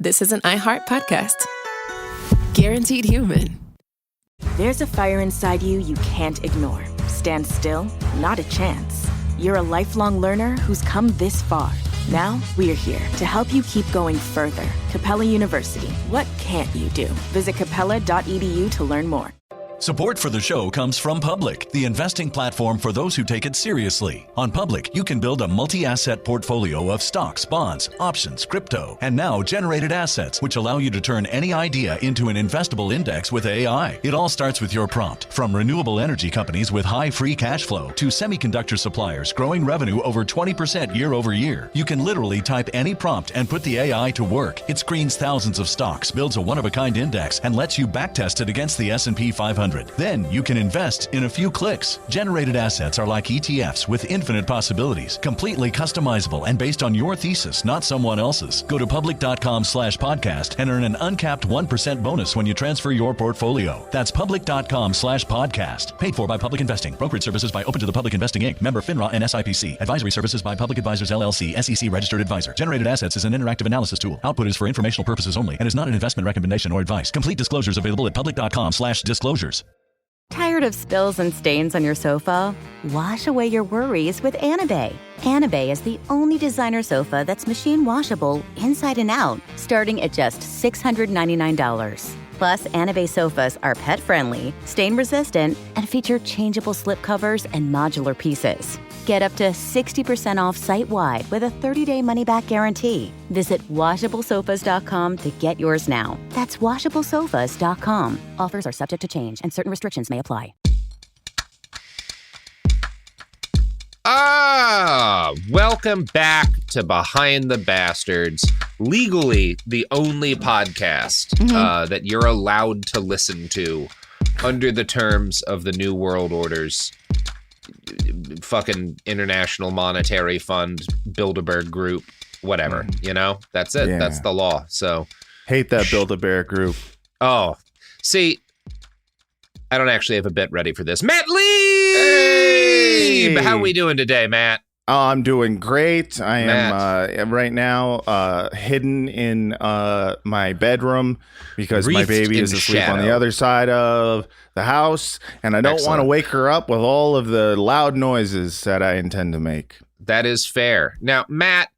this is an iHeart podcast. Guaranteed human. There's a fire inside you can't ignore. Stand still? Not a chance. You're a lifelong learner who's come this far. Now, we're here to help you keep going further. Capella University. What can't you do? Visit capella.edu to learn more. Support for the show comes from Public, the investing platform for those who take it seriously. On Public, you can build a multi-asset portfolio of stocks, bonds, options, crypto, and now generated assets, which allow you to turn any idea into an investable index with AI. It all starts with your prompt. From renewable energy companies with high free cash flow to semiconductor suppliers growing revenue over 20% year over year, you can literally type any prompt and put the AI to work. It screens thousands of stocks, builds a one-of-a-kind index, and lets you backtest it against the S&P 500. Then you can invest in a few clicks. Generated assets are like ETFs with infinite possibilities, completely customizable and based on your thesis, not someone else's. Go to public.com/podcast and earn an uncapped 1% bonus when you transfer your portfolio. That's public.com/podcast. Paid for by Public Investing. Brokerage services by Open to the Public Investing Inc. Member FINRA and SIPC. Advisory services by Public Advisors LLC, SEC registered advisor. Generated assets is an interactive analysis tool. Output is for informational purposes only and is not an investment recommendation or advice. Complete disclosures available at public.com/disclosures. Tired of spills and stains on your sofa? Wash away your worries with Anabay. Anabay is the only designer sofa that's machine washable inside and out, starting at just $699. Plus, Anabay sofas are pet-friendly, stain-resistant, and feature changeable slip covers and modular pieces. Get up to 60% off site-wide with a 30-day money-back guarantee. Visit washablesofas.com to get yours now. That's washablesofas.com. Offers are subject to change, and certain restrictions may apply. Welcome back to Behind the Bastards, legally the only podcast that you're allowed to listen to under the terms of the New World Order's fucking International Monetary Fund, Bilderberg Group, whatever, you know? That's it. Yeah. That's the law. So hate that Bilderberg Group. Oh, see, I don't actually have a bit ready for this. Matt Lieb! Hey! How are we doing today, Matt? Oh, I'm doing great. I am right now hidden in my bedroom because my baby is asleep on the other side of the house, and I don't want to wake her up with all of the loud noises that I intend to make. That is fair. Now, Matt,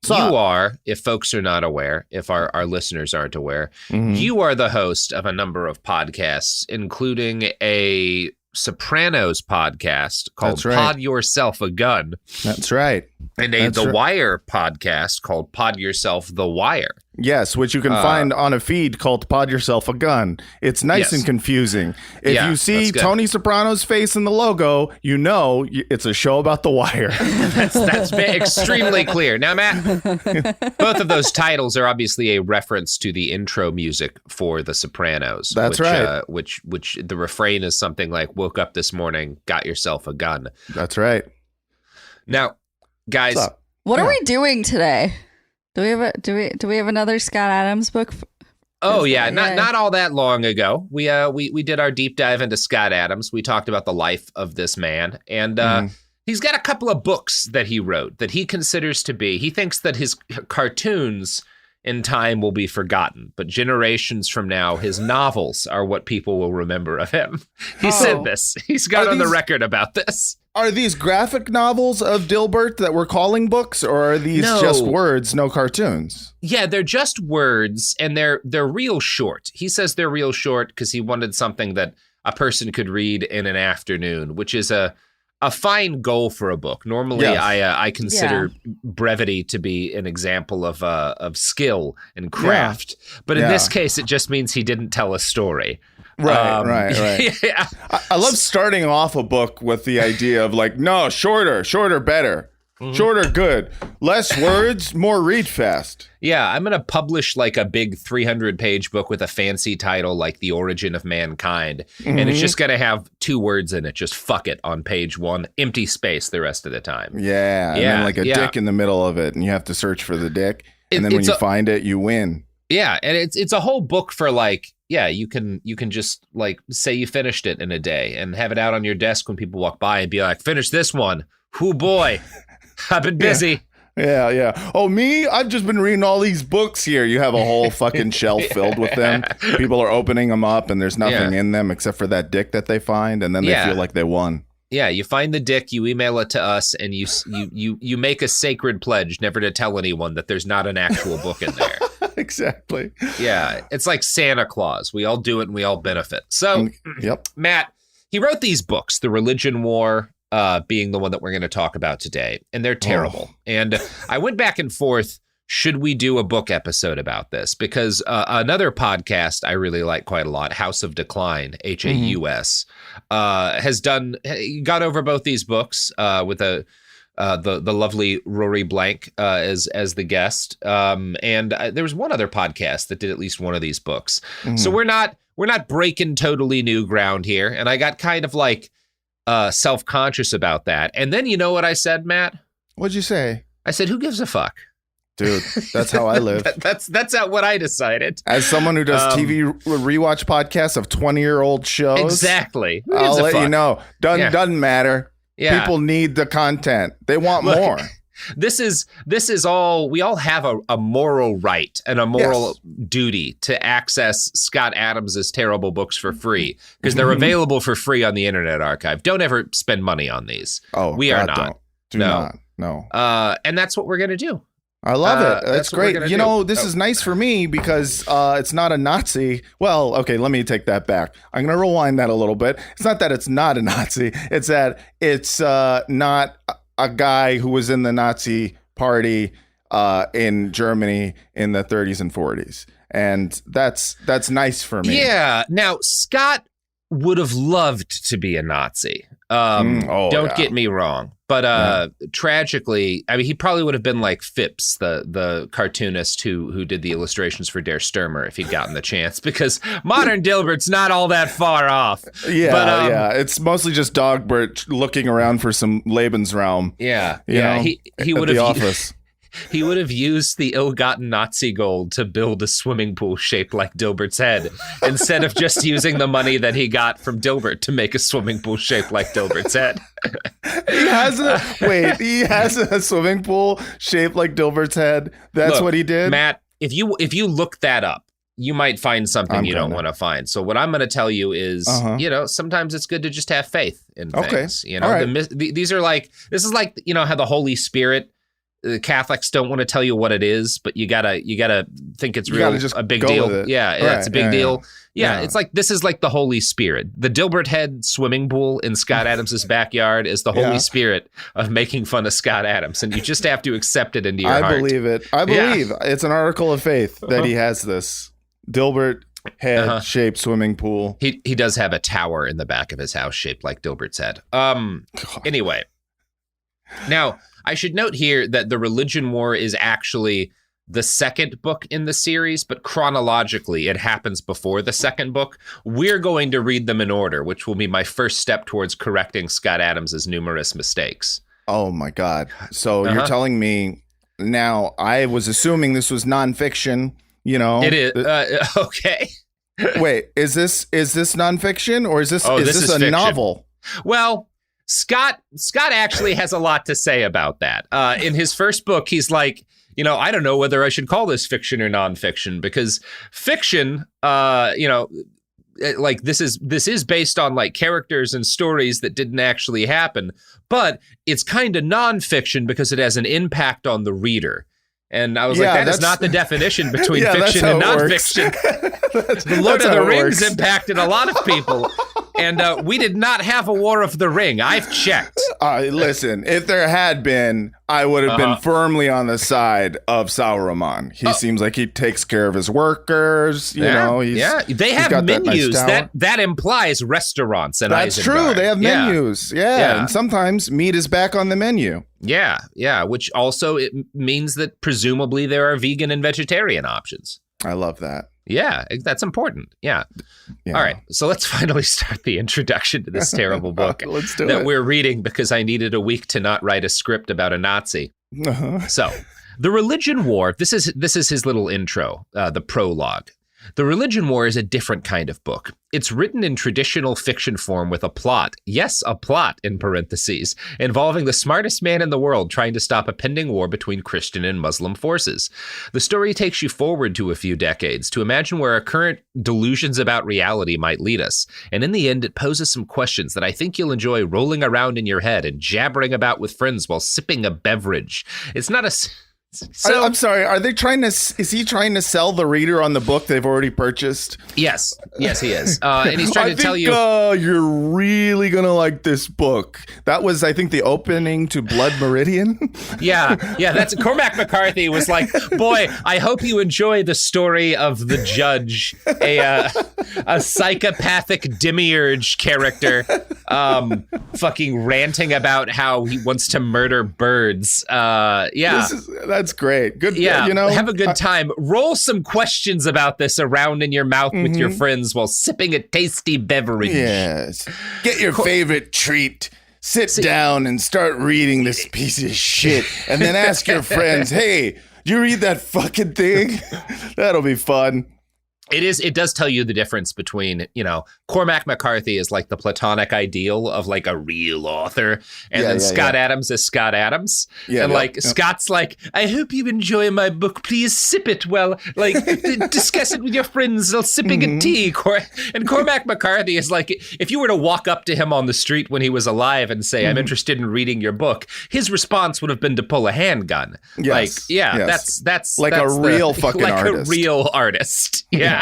you are, if folks are not aware, if our listeners aren't aware, you are the host of a number of podcasts, including a Sopranos podcast called Pod Yourself a Gun. That's right. And a The Wire podcast called Pod Yourself the Wire. Yes, which you can find on a feed called Pod Yourself a Gun. It's nice and confusing. If you see Tony Soprano's face in the logo, you know it's a show about The Wire. That's extremely clear. Now, Matt, both of those titles are obviously a reference to the intro music for The Sopranos. That's right. Which the refrain is something like, woke up this morning, got yourself a gun. That's right. Now, guys, what are we doing today? Do we have another Scott Adams book? Not all that long ago. We did our deep dive into Scott Adams. We talked about the life of this man, and he's got a couple of books that he wrote that he considers to be. He thinks that his cartoons in time will be forgotten, but generations from now, his novels are what people will remember of him. He said this. He's got on the record about this. Are these graphic novels of Dilbert that we're calling books, or are these just words, no cartoons? Yeah, they're just words, and they're real short. He says they're real short because he wanted something that a person could read in an afternoon, which is a fine goal for a book. Normally, I consider brevity to be an example of skill and craft, but in this case, it just means he didn't tell a story. Right. Yeah. I love starting off a book with the idea of like, no, shorter, better. Shorter, good. Less words, more read fast. Yeah, I'm going to publish like a big 300-page book with a fancy title like The Origin of Mankind. And it's just going to have 2 words in it. Just fuck it on page 1. Empty space the rest of the time. Yeah. And then like a dick in the middle of it. And you have to search for the dick. And then when you find it, you win. Yeah. And it's a whole book for like, you can just like say you finished it in a day and have it out on your desk when people walk by and be like, finish this one. Hoo boy. I've been busy. Yeah. Oh, me? I've just been reading all these books here. You have a whole fucking shelf filled with them. People are opening them up and there's nothing in them except for that dick that they find. And then they feel like they won. Yeah, you find the dick, you email it to us, and you make a sacred pledge never to tell anyone that there's not an actual book in there. Exactly. Yeah, it's like Santa Claus. We all do it and we all benefit. So, Matt, he wrote these books, The Religion War being the one that we're going to talk about today, and they're terrible. And I went back and forth. Should we do a book episode about this? Because another podcast I really like quite a lot, House of Decline, HAUS, got over both these books with the lovely Rory Blank as the guest. And there was one other podcast that did at least one of these books. So we're not breaking totally new ground here. And I got kind of like self-conscious about that. And then you know what I said, Matt? What'd you say? I said, who gives a fuck? Dude, that's how I live. That's what I decided. As someone who does TV rewatch podcasts of 20-year-old shows. Exactly. I'll let you know. Doesn't matter. Yeah. People need the content. They want more. This is all, we all have a moral right and a moral duty to access Scott Adams's terrible books for free because they're available for free on the Internet Archive. Don't ever spend money on these. Oh, we are not. Do not. No. And that's what we're going to do. I love it. That's great. You know, this is nice for me because it's not a Nazi. Well, okay, let me take that back. I'm going to rewind that a little bit. It's not that it's not a Nazi. It's that it's not a guy who was in the Nazi party in Germany in the 30s and 40s. And that's nice for me. Yeah. Now, Scott would have loved to be a Nazi. Don't get me wrong. But tragically, I mean, he probably would have been like Phipps, the cartoonist who did the illustrations for Der Stürmer if he'd gotten the chance, because modern Dilbert's not all that far off. Yeah, but, it's mostly just Dogbert looking around for some Lebensraum. Yeah, you know, he would have office. He would have used the ill-gotten Nazi gold to build a swimming pool shaped like Dilbert's head, instead of just using the money that he got from Dilbert to make a swimming pool shaped like Dilbert's head. He has a swimming pool shaped like Dilbert's head. That's what he did. Matt, if you look that up, you might find something you don't want to find. So what I'm going to tell you is, sometimes it's good to just have faith in things. You know, all right. This is like, you know, how the Holy Spirit, the Catholics don't want to tell you what it is, but you gotta think it's a big deal. Yeah, it's a big deal. Yeah, it's like, this is like the Holy Spirit. The Dilbert Head swimming pool in Scott Adams's backyard is the Holy Spirit of making fun of Scott Adams, and you just have to accept it into your heart. I believe it. I believe it's an article of faith that he has this Dilbert Head shaped swimming pool. He does have a tower in the back of his house shaped like Dilbert's head. Anyway, now I should note here that The Religion War is actually the second book in the series, but chronologically it happens before the second book. We're going to read them in order, which will be my first step towards correcting Scott Adams's numerous mistakes. Oh my God. So you're telling me now, I was assuming this was nonfiction, you know. It is. Okay. Wait, is this nonfiction or is this a fiction. Novel? Well, Scott actually has a lot to say about that. In his first book, he's like, you know, I don't know whether I should call this fiction or nonfiction, because fiction, like this is based on like characters and stories that didn't actually happen, but it's kind of nonfiction because it has an impact on the reader. And I was like, that is not the definition between fiction and nonfiction. The Lord of the Rings impacted a lot of people. And we did not have a War of the Ring. I've checked. Listen, if there had been, I would have been firmly on the side of Sauron. He seems like he takes care of his workers. You know, they have menus. That implies restaurants. And that's true. They have menus. Yeah, and sometimes meat is back on the menu. Yeah, which also it means that presumably there are vegan and vegetarian options. I love that. Yeah, that's important. Yeah. All right. So let's finally start the introduction to this terrible book we're reading because I needed a week to not write a script about a Nazi. So, The Religion War, this is his little intro, the prologue. The Religion War is a different kind of book. It's written in traditional fiction form with a plot. Yes, a plot, in parentheses, involving the smartest man in the world trying to stop a pending war between Christian and Muslim forces. The story takes you forward to a few decades to imagine where our current delusions about reality might lead us. And in the end, it poses some questions that I think you'll enjoy rolling around in your head and jabbering about with friends while sipping a beverage. It's not a... So, I'm sorry. Are they trying to? Is he trying to sell the reader on the book they've already purchased? Yes, he is, and he's trying to tell you, you're really gonna like this book. That was, I think, the opening to Blood Meridian. yeah. That's Cormac McCarthy was like, boy, I hope you enjoy the story of the judge, a psychopathic demiurge character, fucking ranting about how he wants to murder birds. That's great. Good. Yeah, have a good time. Roll some questions about this around in your mouth with your friends while sipping a tasty beverage. Yes. Get your favorite treat. Sit down and start reading this piece of shit. And then ask your friends, hey, do you read that fucking thing? That'll be fun. It does tell you the difference between, Cormac McCarthy is like the platonic ideal of like a real author. And then Scott Adams is Scott Adams. Scott's like, I hope you enjoy my book. Please sip it while discuss it with your friends while sipping a tea. And Cormac McCarthy is like, if you were to walk up to him on the street when he was alive and say, I'm interested in reading your book, his response would have been to pull a handgun. Yes. That's like that's a real fucking like artist. Like a real artist. Yeah.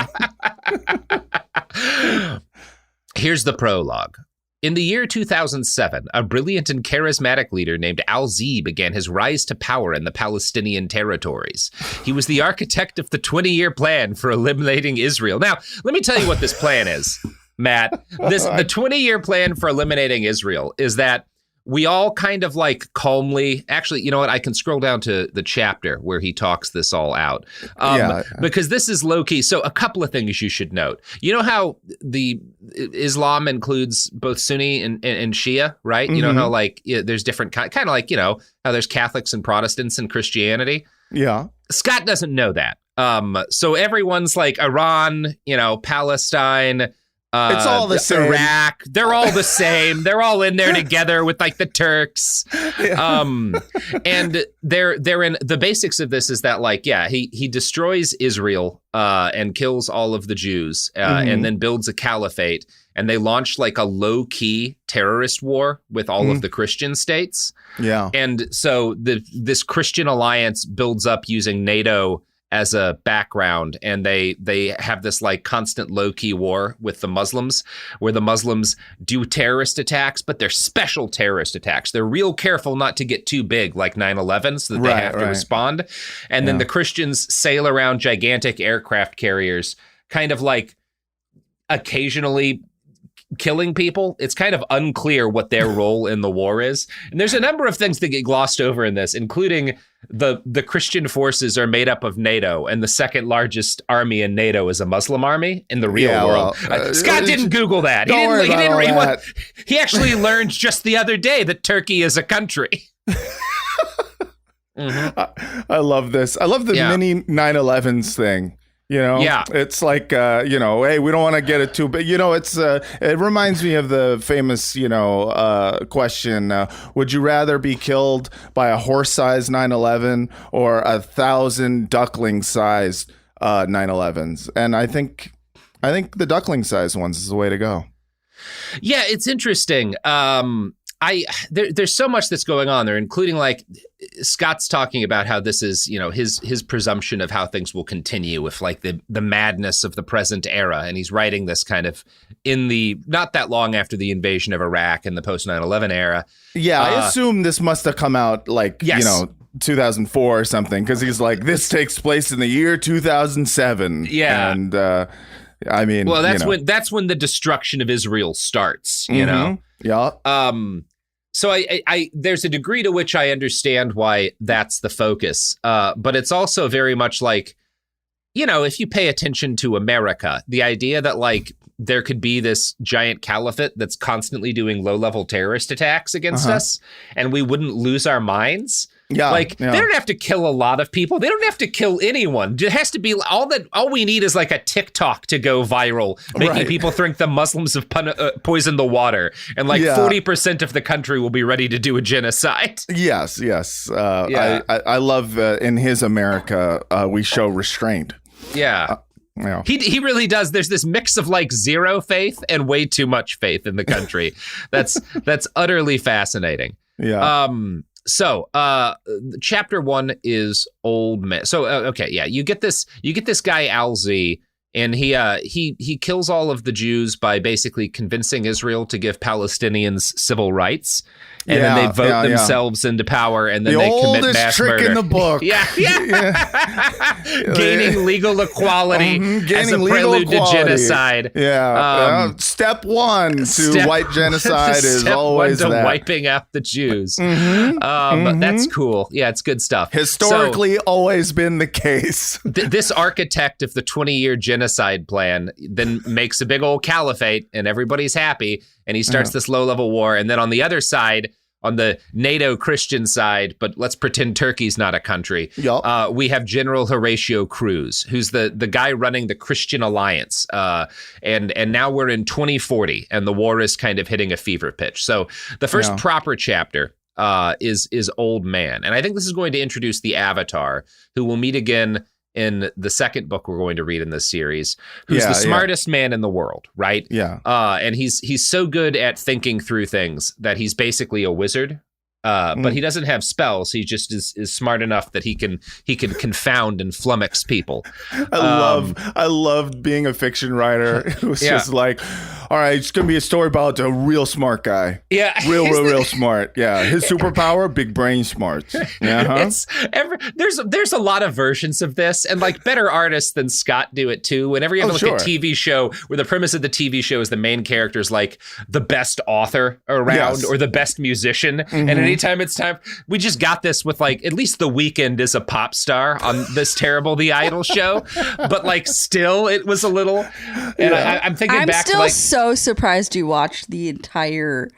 Here's the prologue. In the year 2007, a brilliant and charismatic leader named Al-Z began his rise to power in the Palestinian territories. He was the architect of the 20-year plan for eliminating Israel. Now, let me tell you what this plan is, Matt. The 20-year plan for eliminating Israel is that we all kind of like calmly, actually, you know what? I can scroll down to the chapter where he talks this all out. Because this is low key. So a couple of things you should note. You know how the Islam includes both Sunni and Shia, right? You know how there's different kind of like, how there's Catholics and Protestants in Christianity. Yeah. Scott doesn't know that. So everyone's like Iran, Palestine, it's all the same. Iraq, they're all the same. They're all in there together with like the Turks. And they're in the basics of this is that he destroys Israel and kills all of the Jews and then builds a caliphate. And they launch like a low key terrorist war with all of the Christian states. Yeah. And so this Christian alliance builds up using NATO as a background, and they have this like constant low-key war with the Muslims, where the Muslims do terrorist attacks, but they're special terrorist attacks. They're real careful not to get too big, like 9/11, so that they have to respond. And then the Christians sail around gigantic aircraft carriers, kind of like occasionally killing people. It's kind of unclear what their role in the war is. And there's a number of things that get glossed over in this, including the Christian forces are made up of NATO, and the second largest army in NATO is a Muslim army in the real world. Scott didn't Google that. He actually learned just the other day that Turkey is a country. I love this. I love the mini 9/11s thing. It's like, hey, we don't want to get it too big. It reminds me of the famous, question, would you rather be killed by a horse-sized 9/11 or 1,000 duckling-sized 9/11s? And I think the duckling-sized ones is the way to go. Yeah, it's interesting. There's so much that's going on there, including like Scott's talking about how this is, his presumption of how things will continue with like the madness of the present era. And he's writing this kind of in the not that long after the invasion of Iraq and the post 9/11 era. Yeah, I assume this must have come out like, 2004 or something, because he's like, this takes place in the year 2007. Yeah. And I mean, well, that's when the destruction of Israel starts, Yeah. So I there's a degree to which I understand why that's the focus. But it's also very much like, if you pay attention to America, the idea that like there could be this giant caliphate that's constantly doing low-level terrorist attacks against us and we wouldn't lose our minds. Yeah, they don't have to kill a lot of people. They don't have to kill anyone. It has to be all we need is like a TikTok to go viral, making people think the Muslims have poisoned the water, and like 40% of the country will be ready to do a genocide. Yes. I love in his America we show restraint. Yeah. He really does. There's this mix of like zero faith and way too much faith in the country. That's utterly fascinating. Yeah. So, chapter 1 is Old Man. So, you get this guy Alzi, and he kills all of the Jews by basically convincing Israel to give Palestinians civil rights, and then they vote themselves into power, and then they commit mass murder. The oldest trick in the book. Gaining legal equality as a prelude to genocide. Step 1 to white genocide is always that. Wiping out the Jews. That's cool. Yeah, it's good stuff. Historically, always been the case. This architect of the 20-year genocide plan then makes a big old caliphate, and everybody's happy, and he starts this low-level war. And then on the other side, on the NATO Christian side, but let's pretend Turkey's not a country, we have General Horatio Cruz, who's the guy running the Christian Alliance. And now we're in 2040, and the war is kind of hitting a fever pitch. So the first proper chapter is Old Man. And I think this is going to introduce the Avatar, who we'll meet again in the second book we're going to read in this series, who's the smartest man in the world, right? Yeah. And he's so good at thinking through things that he's basically a wizard. But he doesn't have spells. He just is smart enough that he can confound and flummox people. I loved being a fiction writer. It was just like, all right, it's gonna be a story about a real smart guy. Yeah, real smart. Yeah, his superpower, big brain smarts. There's a lot of versions of this, and like better artists than Scott do it too. Whenever you have a TV show where the premise of the TV show is the main character is like the best author around or the best musician, and anytime it's time, we just got this with like at least The Weeknd is a pop star on this terrible The Idol show, but like still it was a little. And I'm thinking back to like. So surprised you watched the entire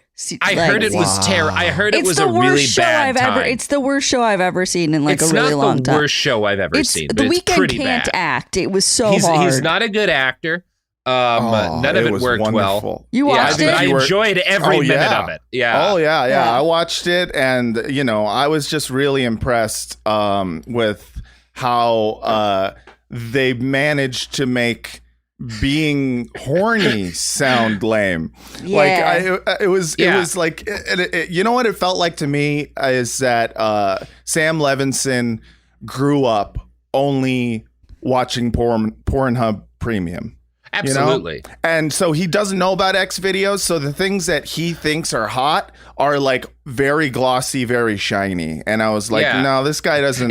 I heard it was terrible. I heard it was a really bad time. It's the worst show I've ever seen in like a really long time. It's not the worst show I've ever seen. The Weeknd can't act. It was so hard. He's not a good actor. None of it worked wonderful. well. You watched it? But I enjoyed every minute of it. Yeah. Oh, yeah. I watched it, and, I was just really impressed with how they managed to make being horny sound lame. Like it was like you know what it felt like to me is that Sam Levinson grew up only watching Pornhub Premium. Absolutely. And so he doesn't know about X videos. So the things that he thinks are hot are like very glossy, very shiny. And I was like, no, this guy doesn't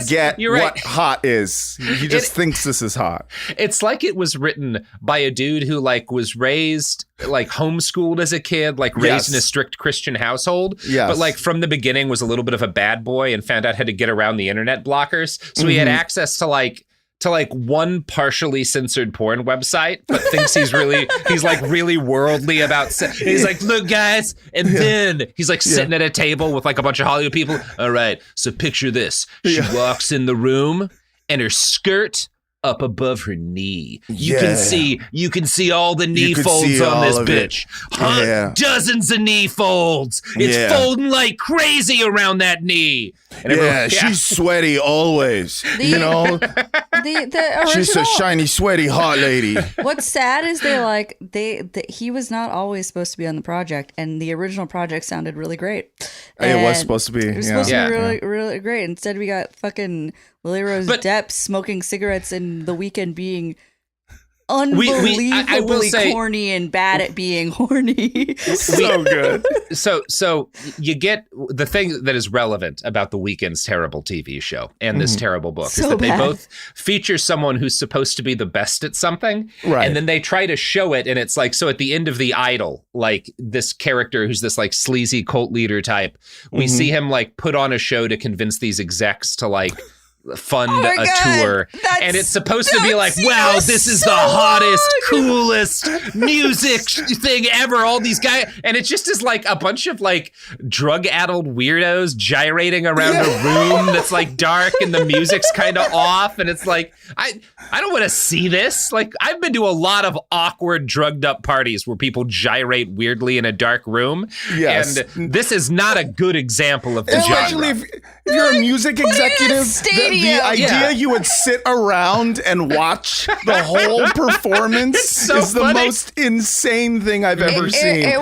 get what hot is. He just thinks this is hot. It's like it was written by a dude who like was raised, like homeschooled as a kid, like raised in a strict Christian household. Yes. But like from the beginning was a little bit of a bad boy and found out how to get around the internet blockers. So he had access to like one partially censored porn website, but thinks he's like really worldly about he's like, look guys, and then he's like sitting at a table with like a bunch of Hollywood people. All right, so picture this. She walks in the room and her skirt up above her knee. You can see all the knee folds on this bitch. Dozens of knee folds. It's folding like crazy around that knee. And she's sweaty always. Original, she's a shiny, sweaty, hot lady. What's sad is he was not always supposed to be on the project, and the original project sounded really great. It was supposed to be. It was supposed to be really, really great. Instead, we got fucking Lily Rose Depp smoking cigarettes and The Weeknd being unbelievably corny and bad at being horny. So good. So you get the thing that is relevant about The Weeknd's terrible TV show and this terrible book is that they both feature someone who's supposed to be the best at something, right? And then they try to show it, and it's like, so at the end of The Idol, like this character who's this like sleazy cult leader type, we see him like put on a show to convince these execs to like fund a tour, and it's supposed to be like, wow, this is the hottest, coolest music thing ever. All these guys, and it just is like a bunch of like drug-addled weirdos gyrating around a room that's like dark, and the music's kind of off, and it's like, I don't want to see this. Like, I've been to a lot of awkward, drugged-up parties where people gyrate weirdly in a dark room, and this is not a good example of the genre. If you're a music executive, the idea you would sit around and watch the whole performance is the most insane thing I've ever seen. It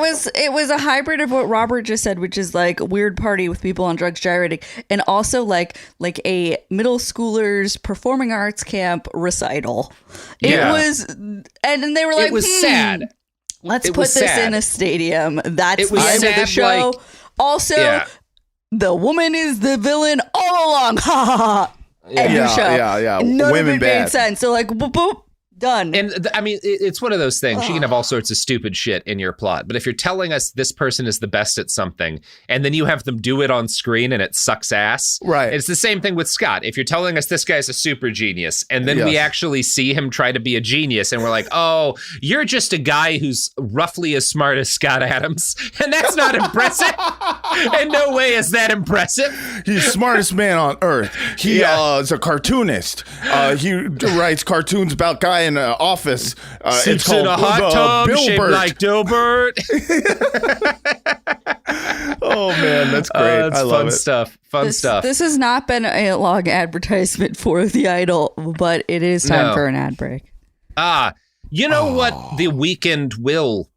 was a hybrid of what Robert just said, which is like a weird party with people on drugs gyrating, and also like a middle schoolers performing arts camp recital. It was, and then they were like, it was sad. Let's put this in a stadium. That's the end of the show. Also, the woman is the villain all along. Ha ha ha. End of show. None of it made sense. So like, boop, boop, done. And I mean, it's one of those things. You can have all sorts of stupid shit in your plot, but if you're telling us this person is the best at something, and then you have them do it on screen and it sucks ass, right? It's the same thing with Scott. If you're telling us this guy's a super genius, and then we actually see him try to be a genius, and we're like, oh, you're just a guy who's roughly as smart as Scott Adams, and that's not impressive. In no way is that impressive. He's the smartest man on earth. He is a cartoonist. He writes cartoons about guy in an office. Sits in a hot tub shaped like Dilbert. Oh man, that's great. I love fun it. Stuff. Fun stuff. This has not been a long advertisement for The Idol, but it is time for an ad break. You know what? The Weeknd will.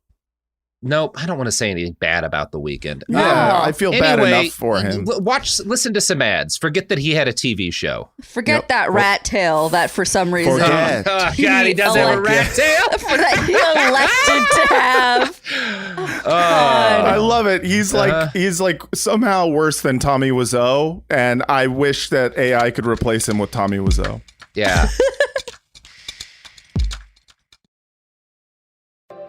Nope, I don't want to say anything bad about The Weeknd. Yeah, I feel bad enough for him. Listen to some ads. Forget that he had a TV show. Forget that rat tail that for some reason. Oh, God, he does have a rat tail? That he elected to have. I love it. He's like somehow worse than Tommy Wiseau, and I wish that AI could replace him with Tommy Wiseau. Yeah.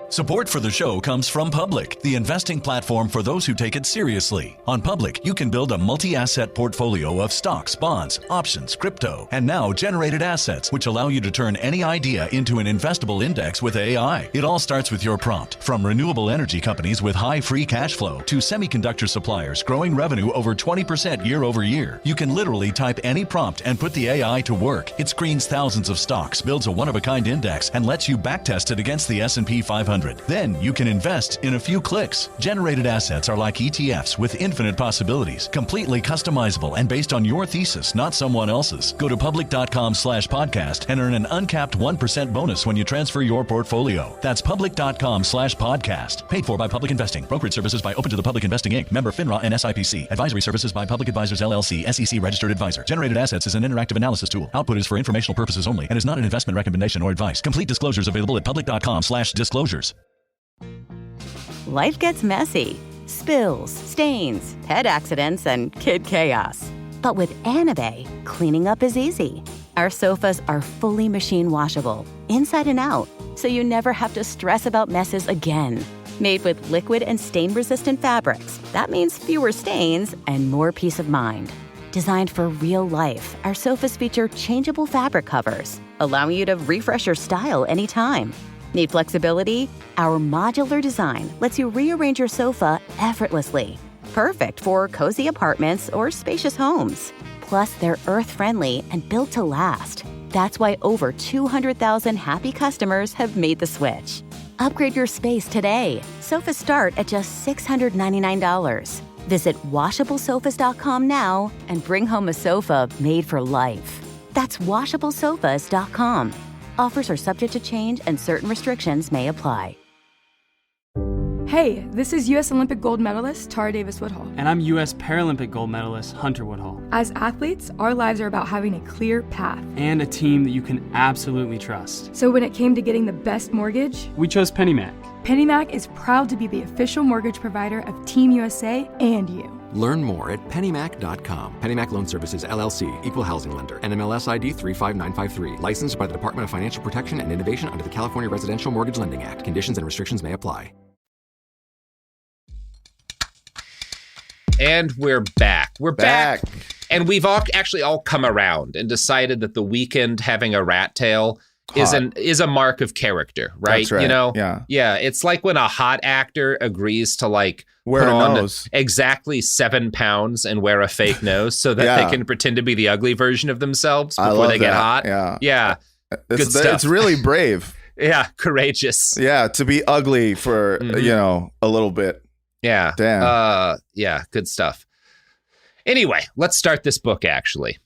Support for the show comes from Public, the investing platform for those who take it seriously. On Public, you can build a multi-asset portfolio of stocks, bonds, options, crypto, and now generated assets, which allow you to turn any idea into an investable index with AI. It all starts with your prompt. From renewable energy companies with high free cash flow to semiconductor suppliers growing revenue over 20% year over year, you can literally type any prompt and put the AI to work. It screens thousands of stocks, builds a one-of-a-kind index, and lets you backtest it against the S&P 500. Then you can invest in a few clicks. Generated assets are like ETFs with infinite possibilities, completely customizable and based on your thesis, not someone else's. Go to public.com/podcast and earn an uncapped 1% bonus when you transfer your portfolio. That's public.com/podcast. Paid for by Public Investing. Brokerage services by Open to the Public Investing Inc. Member FINRA and SIPC. Advisory services by Public Advisors LLC, SEC registered advisor. Generated assets is an interactive analysis tool. Output is for informational purposes only and is not an investment recommendation or advice. Complete disclosures available at public.com/disclosures. Life gets messy. Spills, stains, pet accidents, and kid chaos. But with Anabe, cleaning up is easy. Our sofas are fully machine washable, inside and out, so you never have to stress about messes again. Made with liquid and stain-resistant fabrics, that means fewer stains and more peace of mind. Designed for real life, our sofas feature changeable fabric covers, allowing you to refresh your style anytime. Need flexibility? Our modular design lets you rearrange your sofa effortlessly. Perfect for cozy apartments or spacious homes. Plus, they're earth-friendly and built to last. That's why over 200,000 happy customers have made the switch. Upgrade your space today. Sofas start at just $699. Visit washablesofas.com now and bring home a sofa made for life. That's washablesofas.com. Offers are subject to change and certain restrictions may apply. Hey, this is U.S. Olympic gold medalist Tara Davis Woodhull. And I'm U.S. Paralympic gold medalist Hunter Woodhull. As athletes, our lives are about having a clear path. And a team that you can absolutely trust. So when it came to getting the best mortgage, we chose PennyMac. PennyMac is proud to be the official mortgage provider of Team USA and you. Learn more at pennymac.com. PennyMac Loan Services, LLC, Equal Housing Lender, NMLS ID 35953. Licensed by the Department of Financial Protection and Innovation under the California Residential Mortgage Lending Act. Conditions and restrictions may apply. And we're back. We're back And we've all come around and decided that the Weeknd having a rat tail is a mark of character, right? That's right. You know? Yeah. It's like when a hot actor agrees to like wear put a on nose. Exactly 7 pounds and wear a fake nose so that they can pretend to be the ugly version of themselves before they get hot. Yeah. Good stuff. It's really brave. Yeah, courageous. Yeah, to be ugly for a little bit. Yeah. Damn. Yeah, good stuff. Anyway, let's start this book, actually.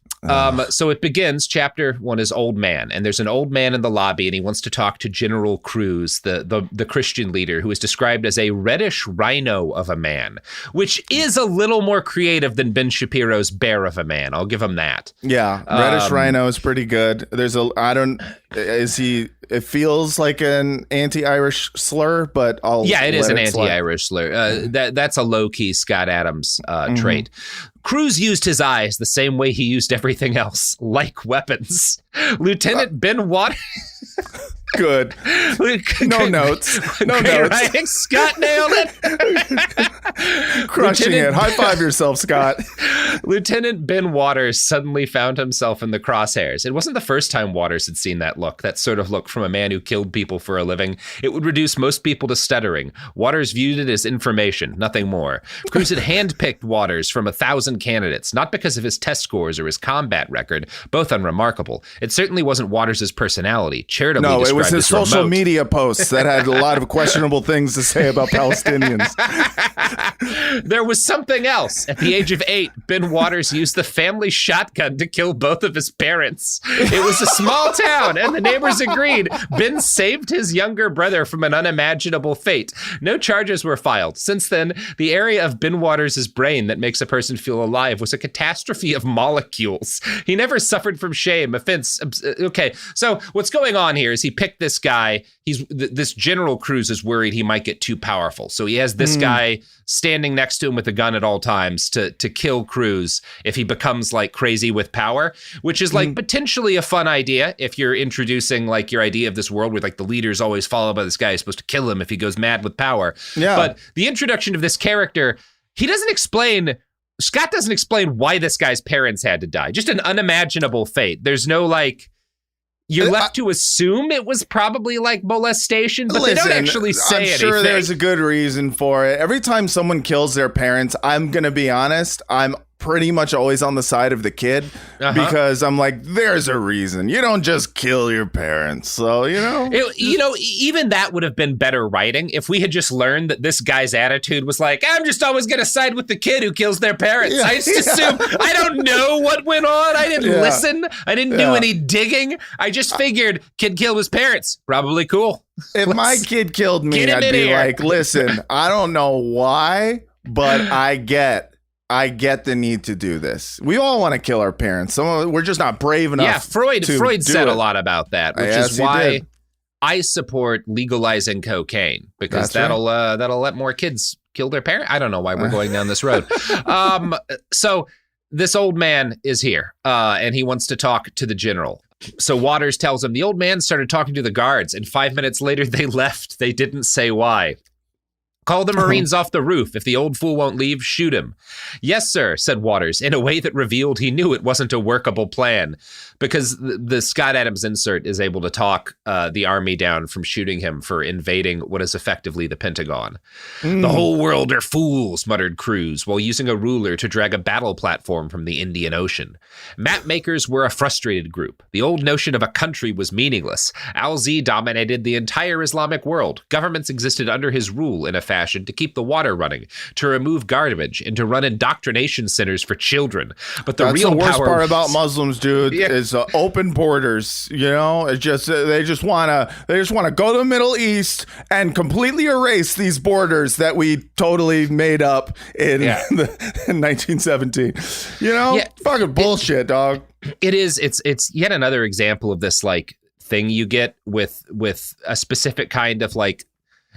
So it begins, chapter 1 is Old Man, and there's an old man in the lobby, and he wants to talk to General Cruz, the Christian leader, who is described as a reddish rhino of a man, which is a little more creative than Ben Shapiro's bear of a man. I'll give him that. Yeah, reddish rhino is pretty good. It feels like an anti-Irish slur, but it is an anti-Irish slur. That's a low-key Scott Adams trait. Cruz used his eyes the same way he used everything else, like weapons. Lieutenant Ben Waters. Good. No notes. No notes. Writing. Scott nailed it. Crushing it. High five yourself, Scott. Lieutenant Ben Waters suddenly found himself in the crosshairs. It wasn't the first time Waters had seen that sort of look from a man who killed people for a living. It would reduce most people to stuttering. Waters viewed it as information, nothing more. Cruz had handpicked Waters from 1,000 candidates, not because of his test scores or his combat record, both unremarkable. It certainly wasn't Waters' personality, charitably described. It was his social media posts that had a lot of questionable things to say about Palestinians. There was something else. At the age of 8, Ben Waters used the family shotgun to kill both of his parents. It was a small town, and the neighbors agreed. Ben saved his younger brother from an unimaginable fate. No charges were filed. Since then, the area of Ben Waters' brain that makes a person feel alive was a catastrophe of molecules. He never suffered from shame, offense. Okay, so what's going on here is he picked this guy. This General Cruz is worried he might get too powerful. So he has this guy standing next to him with a gun at all times to kill Cruz if he becomes like crazy with power, which is like potentially a fun idea if you're introducing like your idea of this world where like the leader's always followed by this guy who's supposed to kill him if he goes mad with power. Yeah. But the introduction of this character, Scott doesn't explain why this guy's parents had to die. Just an unimaginable fate. There's no like, you're left to assume it was probably like molestation, but they don't actually say anything. I'm sure there's a good reason for it. Every time someone kills their parents, I'm going to be honest, I'm pretty much always on the side of the kid because I'm like, there's a reason. You don't just kill your parents. So, even that would have been better writing if we had just learned that this guy's attitude was like, I'm just always going to side with the kid who kills their parents. I just assume, I don't know what went on. I didn't listen. I didn't do any digging. I just figured kid killed his parents. Probably cool. If my kid killed me, I'd be like, listen, I don't know why, but I get the need to do this. We all want to kill our parents. We're just not brave enough. Yeah, Freud said a lot about that, which is why I support legalizing cocaine, because that'll let more kids kill their parents. I don't know why we're going down this road. So this old man is here, and he wants to talk to the general. So Waters tells him the old man started talking to the guards, and 5 minutes later they left. They didn't say why. Call the Marines off the roof. If the old fool won't leave, shoot him. Yes, sir, said Waters, in a way that revealed he knew it wasn't a workable plan, because the Scott Adams insert is able to talk the army down from shooting him for invading what is effectively the Pentagon. The whole world are fools, muttered Cruz, while using a ruler to drag a battle platform from the Indian Ocean. Map makers were a frustrated group. The old notion of a country was meaningless. Al-Z dominated the entire Islamic world. Governments existed under his rule in a fashion to keep the water running, to remove garbage, and to run indoctrination centers for children. But the real worst power part about Muslims, dude, is open borders. It's just they just want to go to the Middle East and completely erase these borders that we totally made up in 1917. Fucking bullshit, dog. It is. It's yet another example of this like thing you get with a specific kind of like.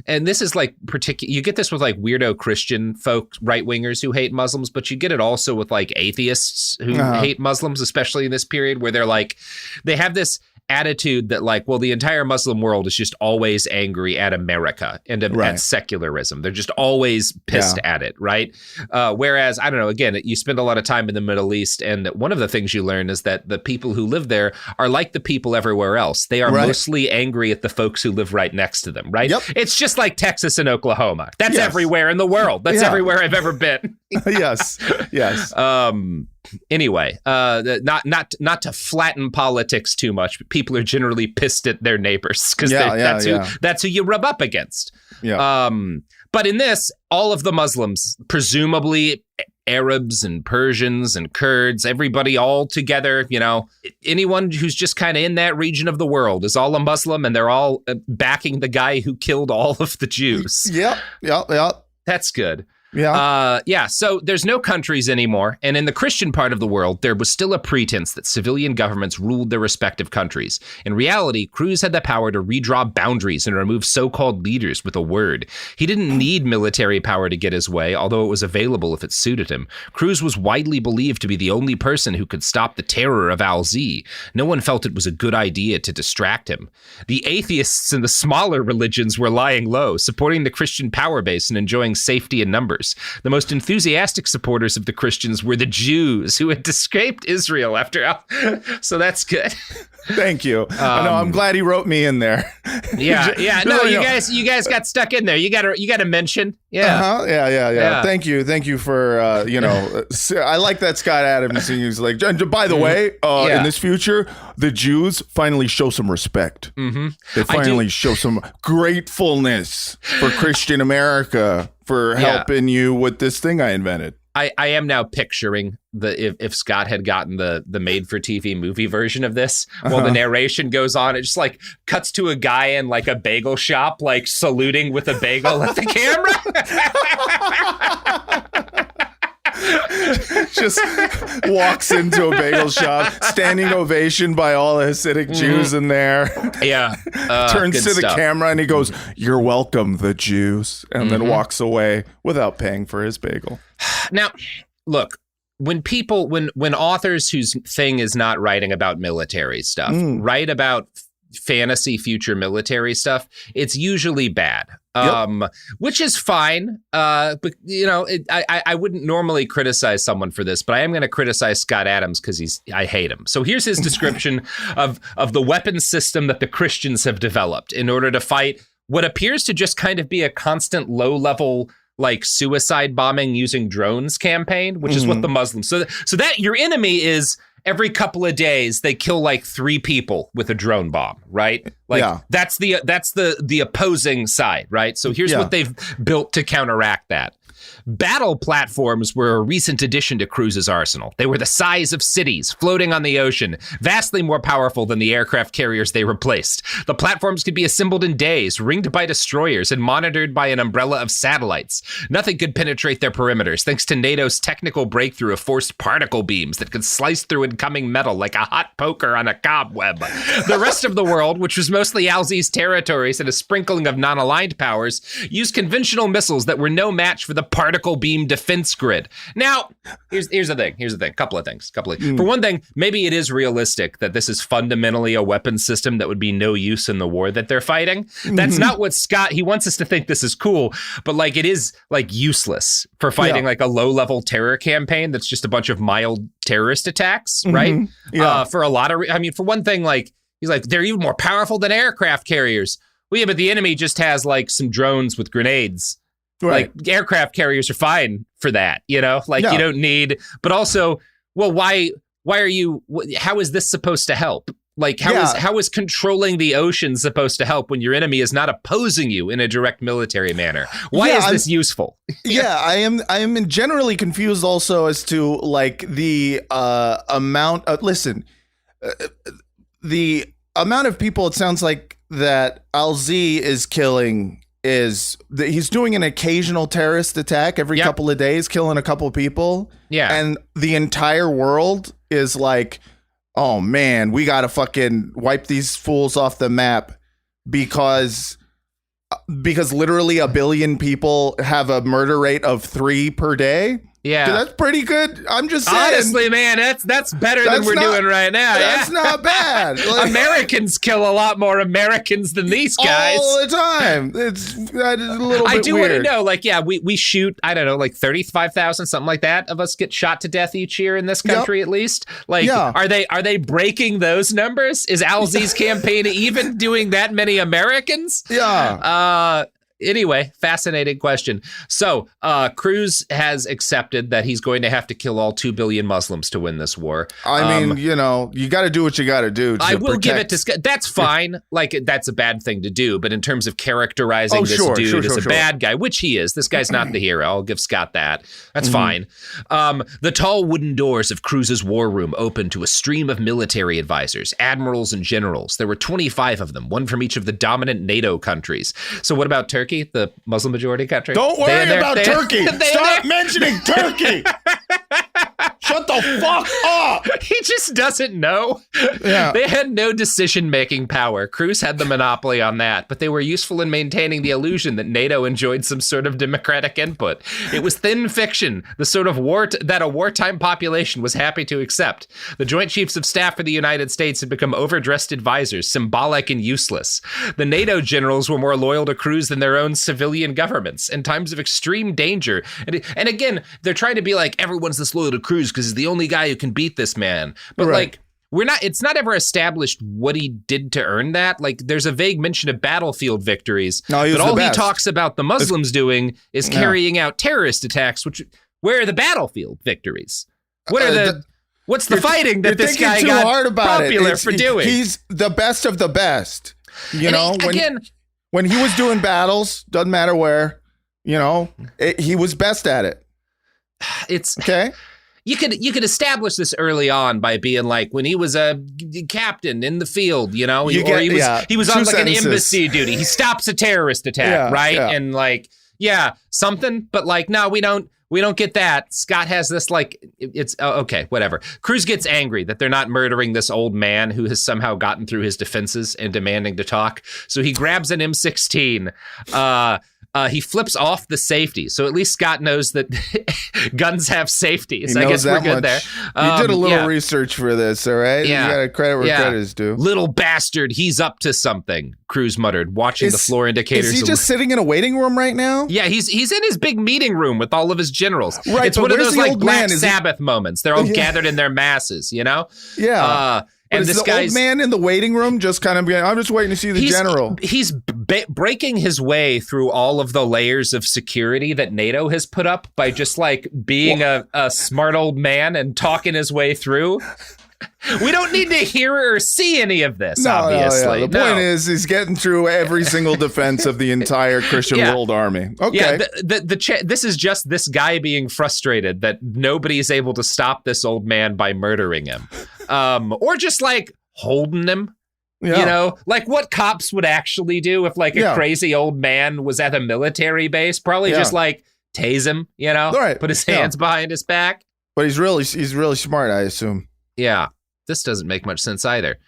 And this is like you get this with like weirdo Christian folk, right wingers who hate Muslims, but you get it also with like atheists who hate Muslims, especially in this period where they're like, they have this attitude that like, well, the entire Muslim world is just always angry at America and at secularism. They're just always pissed at it, right? Whereas, I don't know, again, you spend a lot of time in the Middle East, and one of the things you learn is that the people who live there are like the people everywhere else. They are mostly angry at the folks who live right next to them, right? Yep. It's just like Texas and Oklahoma. That's everywhere in the world. That's everywhere I've ever been. Yes. Anyway, not to flatten politics too much, but people are generally pissed at their neighbors because that's who you rub up against. Yeah. But in this, all of the Muslims, presumably Arabs and Persians and Kurds, everybody all together, you know, anyone who's just kind of in that region of the world is all a Muslim, and they're all backing the guy who killed all of the Jews. Yep. That's good. So there's no countries anymore. And in the Christian part of the world, there was still a pretense that civilian governments ruled their respective countries. In reality, Cruz had the power to redraw boundaries and remove so-called leaders with a word. He didn't need military power to get his way, although it was available if it suited him. Cruz was widely believed to be the only person who could stop the terror of Al-Z. No one felt it was a good idea to distract him. The atheists in the smaller religions were lying low, supporting the Christian power base and enjoying safety in numbers. The most enthusiastic supporters of the Christians were the Jews, who had escaped Israel after So that's good. Thank you. I'm glad he wrote me in there. You guys got stuck in there. You got to mention. Yeah. Thank you for I like that Scott Adams thing. He's like, by the way, in this future, the Jews finally show some respect. Mm-hmm. They finally show some gratefulness for Christian America for helping you with this thing I invented. I am now picturing if Scott had gotten the made-for-TV movie version of this, while the narration goes on, it just like cuts to a guy in like a bagel shop, like saluting with a bagel at the camera. Just walks into a bagel shop, standing ovation by all the Hasidic Jews in there. Yeah. Turns to the camera and he goes, "You're welcome, the Jews," and then walks away without paying for his bagel. Now, look, when authors whose thing is not writing about military stuff, write about fantasy future military stuff, it's usually bad. Which is fine. But you know, I wouldn't normally criticize someone for this, but I am going to criticize Scott Adams because I hate him. So here's his description of the weapon system that the Christians have developed in order to fight what appears to just kind of be a constant low level, like suicide bombing using drones campaign, which is what the Muslims. So that your enemy is every couple of days they kill like 3 people with a drone bomb, right? Like that's the opposing side, right? So here's what they've built to counteract that. Battle platforms were a recent addition to Cruz's arsenal. They were the size of cities floating on the ocean, vastly more powerful than the aircraft carriers they replaced. The platforms could be assembled in days, ringed by destroyers, and monitored by an umbrella of satellites. Nothing could penetrate their perimeters, thanks to NATO's technical breakthrough of forced particle beams that could slice through incoming metal like a hot poker on a cobweb. The rest of the world, which was mostly Al-Z's territories and a sprinkling of non-aligned powers, used conventional missiles that were no match for the particle beam defense grid. Now, here's the thing. Couple of things. For one thing, maybe it is realistic that this is fundamentally a weapon system that would be no use in the war that they're fighting. That's not what he wants us to think this is cool, but like it is like useless for fighting like a low-level terror campaign that's just a bunch of mild terrorist attacks, right? For a lot of, for one thing, like he's like, they're even more powerful than aircraft carriers. Well, yeah, but the enemy just has like some drones with grenades. Right. Like aircraft carriers are fine for that, you know, like you don't need, but also, well, why are you, how is this supposed to help? Like how is controlling the ocean supposed to help when your enemy is not opposing you in a direct military manner? Why is this useful? I am generally confused also as to like the amount of, the amount of people it sounds like that Al-Z is killing is that he's doing an occasional terrorist attack every couple of days, killing a couple of people. Yeah. And the entire world is like, oh man, we got to fucking wipe these fools off the map because literally 1 billion people have a murder rate of 3 per day. Yeah. That's pretty good. I'm just saying. Honestly, man, that's better than we're doing right now. That's not bad. Like, Americans kill a lot more Americans than these guys. All the time. That is a little bit weird. I do want to know, like, we shoot, I don't know, like 35,000, something like that, of us get shot to death each year in this country, at least. Like, are they breaking those numbers? Is Al-Z's campaign even doing that many Americans? Yeah. Anyway, fascinating question. So, Cruz has accepted that he's going to have to kill all 2 billion Muslims to win this war. I mean, you got to do what you got to do. I will give it to Scott. That's fine. Like, that's a bad thing to do. But in terms of characterizing this dude as a bad guy, which he is, this guy's not the hero. I'll give Scott that. That's fine. The tall wooden doors of Cruz's war room opened to a stream of military advisors, admirals and generals. There were 25 of them, one from each of the dominant NATO countries. So what about Turkey? The Muslim majority country. Don't worry about Turkey. Stop mentioning Turkey. Shut the fuck up. He just doesn't know. Yeah. They had no decision-making power. Cruz had the monopoly on that, but they were useful in maintaining the illusion that NATO enjoyed some sort of democratic input. It was thin fiction, the sort of that a wartime population was happy to accept. The Joint Chiefs of Staff for the United States had become overdressed advisors, symbolic and useless. The NATO generals were more loyal to Cruz than their own civilian governments in times of extreme danger. And again, they're trying to be like, everyone's this loyal to Cruz because he's the only guy who can beat this man. But like, it's not ever established what he did to earn that. Like, there's a vague mention of battlefield victories. But all he talks about the Muslims doing is carrying out terrorist attacks, where are the battlefield victories? What's the fighting that this guy got popular for doing? He's the best of the best. When he was doing battles, doesn't matter where, he was best at it. It's okay. You could establish this early on by being like, when he was a captain in the field, he was on like an embassy duty. He stops a terrorist attack, right? Yeah. And like, something. But like, no, we don't get that. Scott has this like, it's okay, whatever. Cruz gets angry that they're not murdering this old man who has somehow gotten through his defenses and demanding to talk. So he grabs an M16. He flips off the safety. So at least Scott knows that guns have safeties. I guess we're good there. You did a little research for this, all right? Yeah. You got to credit where credit is due. Little bastard, he's up to something, Cruz muttered, watching the floor indicators. Is he just sitting in a waiting room right now? Yeah, he's in his big meeting room with all of his generals. Right, it's one of those like Black Sabbath moments. They're all gathered in their masses, Yeah. And this old man in the waiting room just kind of being, I'm just waiting to see the general. He's breaking his way through all of the layers of security that NATO has put up by just like being a smart old man and talking his way through. We don't need to hear or see any of this, obviously. The point is, he's getting through every single defense of the entire Christian world army. Okay. Yeah, this is just this guy being frustrated that nobody is able to stop this old man by murdering him. Or just like holding him. Yeah. Like what cops would actually do if like a crazy old man was at a military base. Probably just like tase him, right. Put his hands behind his back. But he's really smart, I assume. Yeah, this doesn't make much sense either.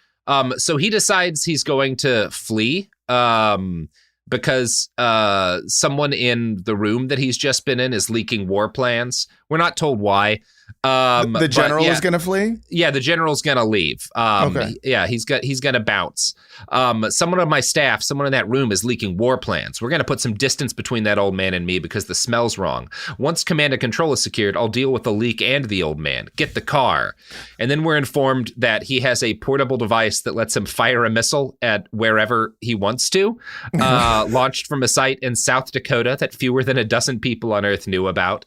So he decides he's going to flee because someone in the room that he's just been in is leaking war plans. We're not told why. The general is going to flee? Yeah, the general's going to leave. Okay. Yeah, he's going to bounce. Someone on my staff, someone in that room is leaking war plans. We're going to put some distance between that old man and me because the smell's wrong. Once command and control is secured, I'll deal with the leak and the old man. Get the car. And then we're informed that he has a portable device that lets him fire a missile at wherever he wants to, launched from a site in South Dakota that fewer than a dozen people on Earth knew about.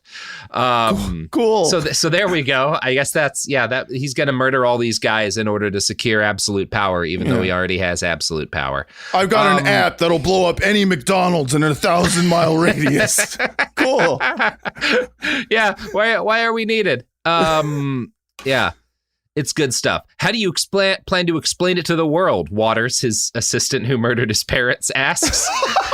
Cool. So there we go. I guess that he's going to murder all these guys in order to secure absolute power, even though he already has absolute power. I've got an app that'll blow up any McDonald's in a 1,000-mile radius. Cool. Yeah. Why are we needed? Yeah. It's good stuff. How do you plan to explain it to the world? Waters, his assistant who murdered his parents, asks.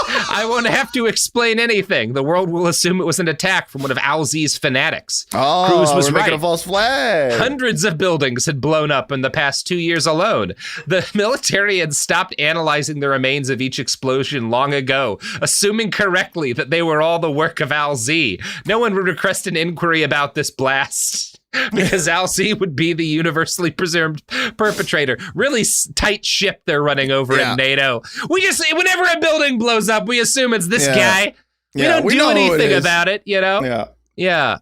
I won't have to explain anything. The world will assume it was an attack from one of Alzie's fanatics. Oh, Cruz was we're making a false flag. Hundreds of buildings had blown up in the past 2 years alone. The military had stopped analyzing the remains of each explosion long ago, assuming correctly that they were all the work of Alzie. No one would request an inquiry about this blast, because Alzie would be the universally presumed perpetrator. Really tight ship they're running over in NATO. We just, whenever a building blows up, we assume it's this guy. We don't do anything about it, you know? Yeah.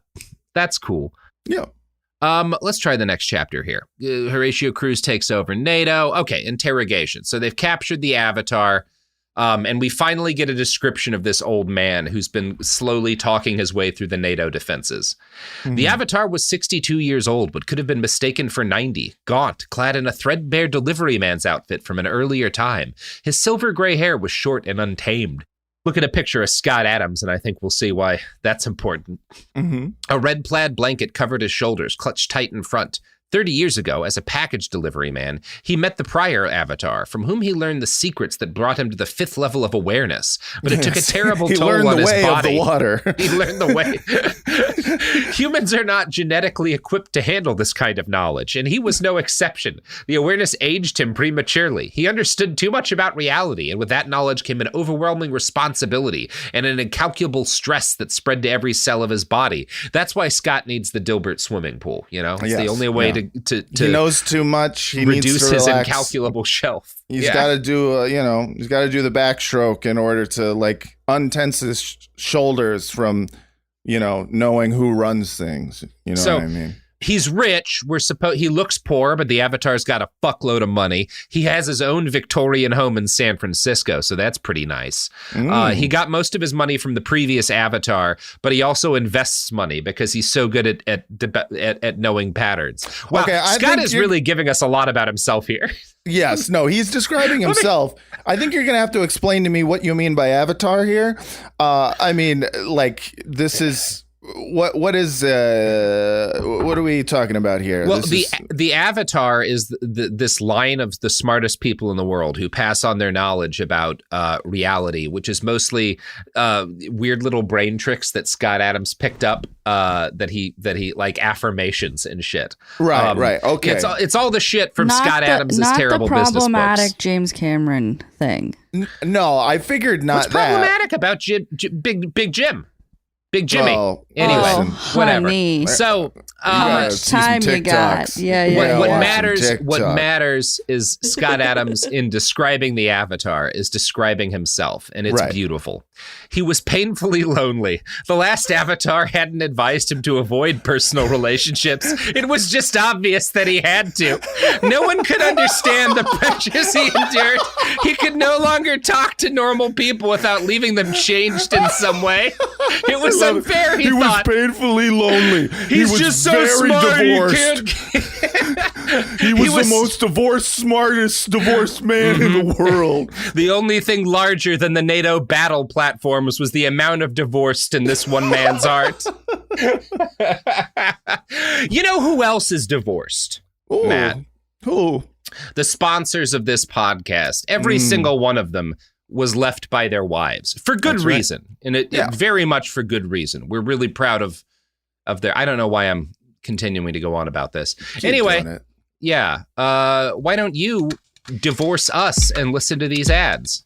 That's cool. Yeah. Let's try the next chapter here. Horatio Cruz takes over NATO. Okay, interrogation. So they've captured the Avatar. And we finally get a description of this old man who's been slowly talking his way through the NATO defenses. Mm-hmm. The Avatar was 62 years old, but could have been mistaken for 90, gaunt, clad in a threadbare delivery man's outfit from an earlier time. His silver gray hair was short and untamed. Look at a picture of Scott Adams, and I think we'll see why that's important. Mm-hmm. A red plaid blanket covered his shoulders, clutched tight in front. 30 years ago, as a package delivery man, he met the prior Avatar, from whom he learned the secrets that brought him to the 5th level of awareness. But it took a terrible toll on his body. He learned the way of the water. He learned the way. Humans are not genetically equipped to handle this kind of knowledge, and he was no exception. The awareness aged him prematurely. He understood too much about reality, and with that knowledge came an overwhelming responsibility and an incalculable stress that spread to every cell of his body. That's why Scott needs the Dilbert swimming pool, you know? It's the only way to he knows too much. He reduce needs to his relax. Incalculable shelf. He's got to do, he's got to do the backstroke in order to like untense his shoulders from, knowing who runs things. You know what I mean? He's rich. He looks poor, but the Avatar's got a fuckload of money. He has his own Victorian home in San Francisco, so that's pretty nice. He got most of his money from the previous Avatar, but he also invests money because he's so good at knowing patterns. Wow, okay, Scott is really giving us a lot about himself here. Yes, no, he's describing himself. I think you're going to have to explain to me what you mean by Avatar here. This is... What are we talking about here? Well, the Avatar is this line of the smartest people in the world who pass on their knowledge about reality, which is mostly weird little brain tricks that Scott Adams picked up that he like affirmations and shit. Right. Okay. It's all the shit from Scott Adams' terrible business books. Not the problematic James Cameron thing. No, I figured not. What's problematic about Big Jim? Big Jimmy. Anyway, whatever. Honey. So, how much time you got? What matters is Scott Adams, in describing the Avatar, is describing himself, and it's beautiful. He was painfully lonely. The last Avatar hadn't advised him to avoid personal relationships. It was just obvious that he had to. No one could understand the pressures he endured. He could no longer talk to normal people without leaving them changed in some way. It was unfair, he thought. He was painfully lonely. He's just so very smart. Divorced. He was the most smartest divorced man in the world. The only thing larger than the NATO battle platforms was the amount of divorced in this one man's heart. You know who else is divorced, Matt? Who? The sponsors of this podcast. Every single one of them was left by their wives for good reason. Right. And it very much for good reason. We're really proud of their, I don't know why I'm continuing to go on about this. Anyway, why don't you divorce us and listen to these ads?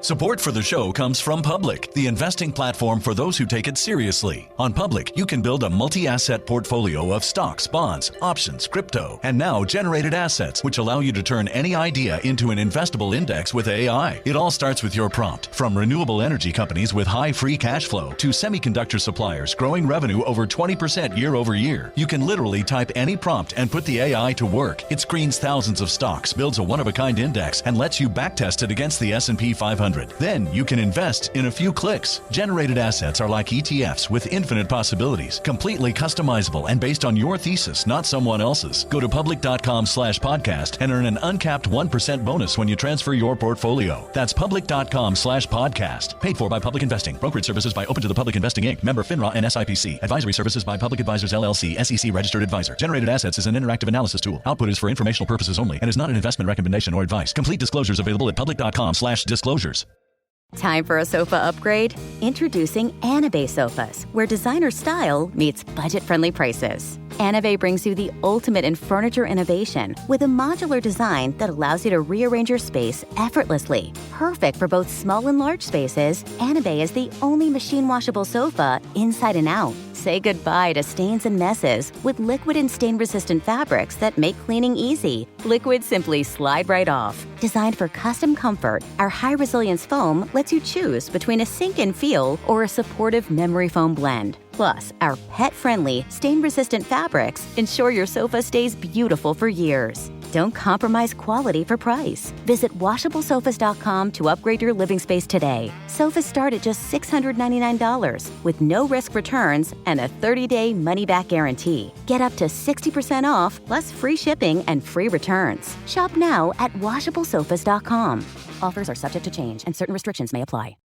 Support for the show comes from Public, the investing platform for those who take it seriously. On Public, you can build a multi-asset portfolio of stocks, bonds, options, crypto, and now generated assets, which allow you to turn any idea into an investable index with AI. It all starts with your prompt. From renewable energy companies with high free cash flow to semiconductor suppliers growing revenue over 20% year over year, you can literally type any prompt and put the AI to work. It screens thousands of stocks, builds a one-of-a-kind index, and lets you backtest it against the S&P 500. 100. Then you can invest in a few clicks. Generated assets are like ETFs with infinite possibilities, completely customizable and based on your thesis, not someone else's. Go to public.com/podcast and earn an uncapped 1% bonus when you transfer your portfolio. That's public.com/podcast. Paid for by Public Investing. Brokerage services by Open to the Public Investing Inc. Member FINRA and SIPC. Advisory services by Public Advisors LLC, SEC registered advisor. Generated assets is an interactive analysis tool. Output is for informational purposes only and is not an investment recommendation or advice. Complete disclosures available at public.com/disclosures. Time for a sofa upgrade? Introducing Anabay Sofas, where designer style meets budget-friendly prices. Anabay brings you the ultimate in furniture innovation with a modular design that allows you to rearrange your space effortlessly. Perfect for both small and large spaces, Anabay is the only machine-washable sofa inside and out. Say goodbye to stains and messes with liquid and stain-resistant fabrics that make cleaning easy. Liquids simply slide right off. Designed for custom comfort, our high-resilience foam lets you choose between a sink-in feel or a supportive memory foam blend. Plus, our pet-friendly, stain-resistant fabrics ensure your sofa stays beautiful for years. Don't compromise quality for price. Visit washablesofas.com to upgrade your living space today. Sofas start at just $699 with no risk returns and a 30-day money-back guarantee. Get up to 60% off, plus free shipping and free returns. Shop now at washablesofas.com. Offers are subject to change and certain restrictions may apply.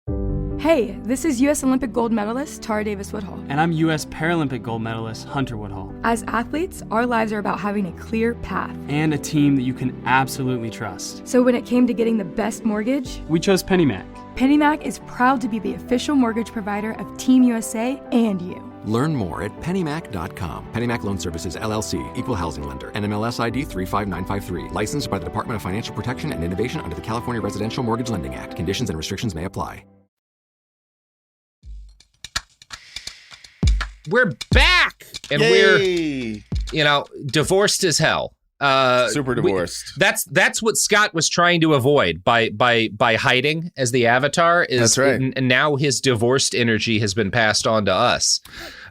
Hey, this is U.S. Olympic gold medalist Tara Davis Woodhull. And I'm U.S. Paralympic gold medalist Hunter Woodhull. As athletes, our lives are about having a clear path. And a team that you can absolutely trust. So when it came to getting the best mortgage, we chose PennyMac. PennyMac is proud to be the official mortgage provider of Team USA and you. Learn more at pennymac.com. PennyMac Loan Services, LLC, Equal Housing Lender, NMLS ID 35953. Licensed by the Department of Financial Protection and Innovation under the California Residential Mortgage Lending Act. Conditions and restrictions may apply. We're back, and Yay! we're, divorced as hell. Super divorced. That's what Scott was trying to avoid by hiding as the Avatar. That's right. And now his divorced energy has been passed on to us.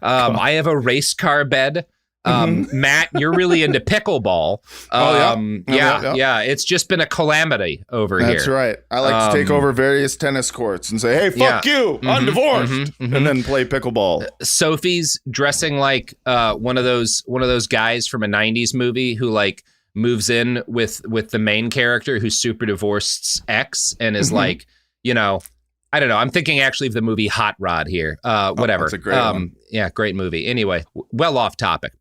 I have a race car bed. Matt, you're really into pickleball. Yeah. It's just been a calamity over here. That's right. I like to take over various tennis courts and say, "Hey, fuck you! I'm divorced," and then play pickleball. Sophie's dressing like one of those guys from a '90s movie who like moves in with the main character who's super divorced's ex and is like, I don't know. I'm thinking actually of the movie Hot Rod here. Whatever. That's a great one. Yeah, great movie. Anyway, well off topic.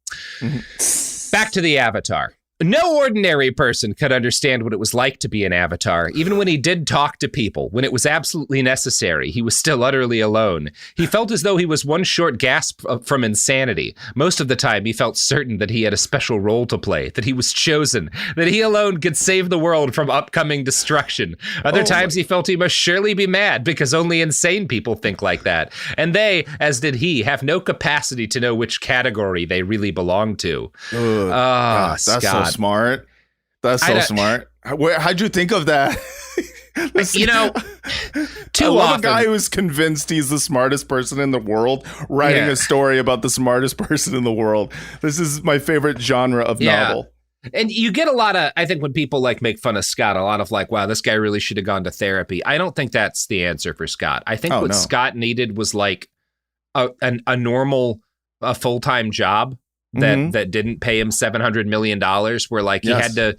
Back to the Avatar. No ordinary person could understand what it was like to be an Avatar. Even when he did talk to people, when it was absolutely necessary, he was still utterly alone. He felt as though he was one short gasp from insanity. Most of the time, he felt certain that he had a special role to play, that he was chosen, that he alone could save the world from upcoming destruction. Other times, he felt he must surely be mad because only insane people think like that. And they, as did he, have no capacity to know which category they really belong to. God, that's Scott. so smart. That's so smart. How'd you think of that? Too I love often. a guy who's convinced he's the smartest person in the world writing a story about the smartest person in the world. This is my favorite genre of novel. And you get a lot of, I think when people like make fun of Scott, a lot of like, wow, this guy really should have gone to therapy. I don't think that's the answer for Scott. I think Scott needed was like a normal, a full-time job that didn't pay him $700 million, where like he had to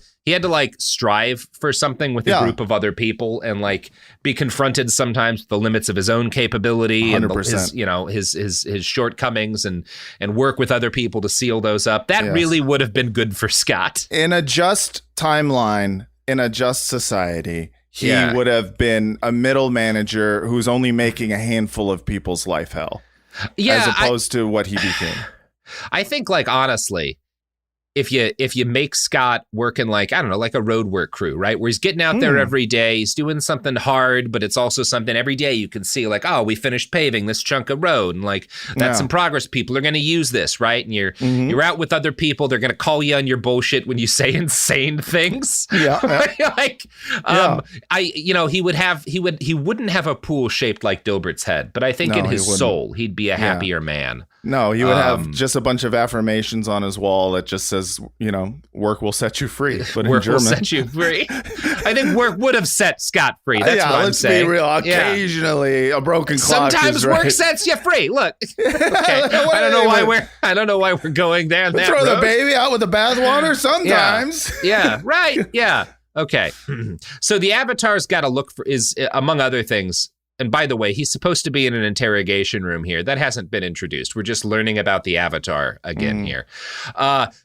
like strive for something with a group of other people and like be confronted sometimes with the limits of his own capability 100%. and his shortcomings and work with other people to seal those up. That really would have been good for Scott. In a just timeline, in a just society, he would have been a middle manager who's only making a handful of people's life hell. As opposed to what he became. I think, like, honestly, if you make Scott working like, I don't know, like a road work crew, right? Where he's getting out there every day, he's doing something hard, but it's also something every day you can see like, oh, we finished paving this chunk of road. And like, that's some progress. People are going to use this, right? And you're out with other people. They're going to call you on your bullshit when you say insane things. He wouldn't have a pool shaped like Dilbert's head, but I think in his soul, he'd be a happier man. No, he would have just a bunch of affirmations on his wall that just says, work will set you free. But work in German, will set you free. I think work would have set Scott free. That's what I'm saying. Let's be real. Occasionally, a broken clock. Sometimes work sets you free. Look, okay. I don't know why we're going there. Throw the baby out with the bathwater. Sometimes. Yeah. Right. Yeah. Okay. So the Avatar's got to look for is among other things. And by the way, he's supposed to be in an interrogation room here. That hasn't been introduced. We're just learning about the Avatar again here.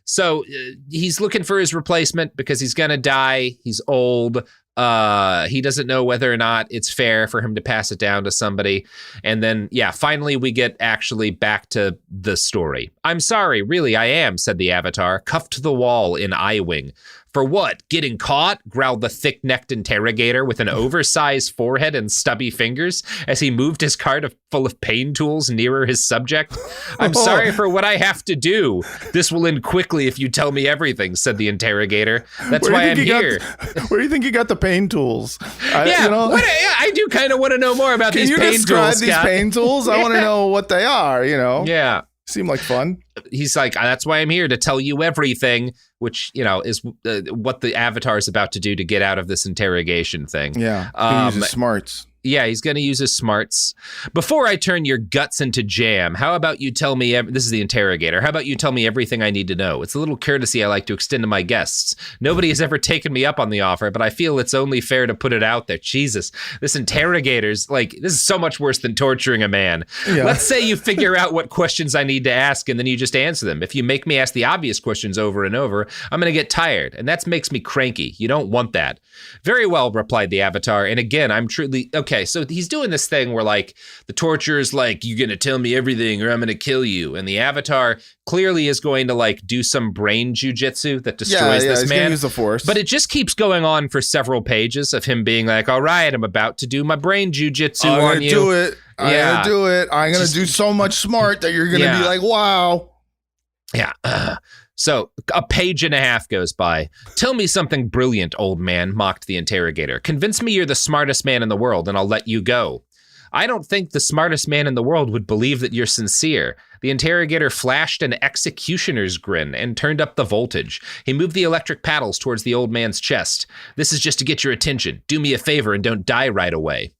So he's looking for his replacement because he's going to die. He's old. He doesn't know whether or not it's fair for him to pass it down to somebody. And then, finally we get actually back to the story. I'm sorry, really, I am, said the Avatar, cuffed to the wall in eye-wing. For what? Getting caught? Growled the thick-necked interrogator with an oversized forehead and stubby fingers as he moved his cart full of pain tools nearer his subject. I'm sorry for what I have to do. This will end quickly if you tell me everything, said the interrogator. That's why I'm here. Where do you think you got the pain tools? I do kind of want to know more about these pain tools. Can you describe these pain tools? I want to know what they are, Yeah. Seem like fun. He's like, that's why I'm here, to tell you everything, which, is what the Avatar is about to do to get out of this interrogation thing. Yeah, he uses smarts. Yeah, he's going to use his smarts. Before I turn your guts into jam, how about you tell me, this is the interrogator, how about you tell me everything I need to know? It's a little courtesy I like to extend to my guests. Nobody has ever taken me up on the offer, but I feel it's only fair to put it out there. Jesus, this interrogator's this is so much worse than torturing a man. Yeah. Let's say you figure out what questions I need to ask and then you just answer them. If you make me ask the obvious questions over and over, I'm going to get tired, and that makes me cranky. You don't want that. Very well, replied the Avatar, and again, I'm truly... Okay, so he's doing this thing where, the torturer's like, you're going to tell me everything or I'm going to kill you. And the Avatar clearly is going to, do some brain jujitsu that destroys this man. Use the Force. But it just keeps going on for several pages of him being like, all right, I'm about to do my brain jujitsu on you. I'm going to do it. I'm going to do so much smart that you're going to be like, wow. Yeah. So a page and a half goes by. Tell me something brilliant, old man, mocked the interrogator. Convince me you're the smartest man in the world and I'll let you go. I don't think the smartest man in the world would believe that you're sincere. The interrogator flashed an executioner's grin and turned up the voltage. He moved the electric paddles towards the old man's chest. This is just to get your attention. Do me a favor and don't die right away.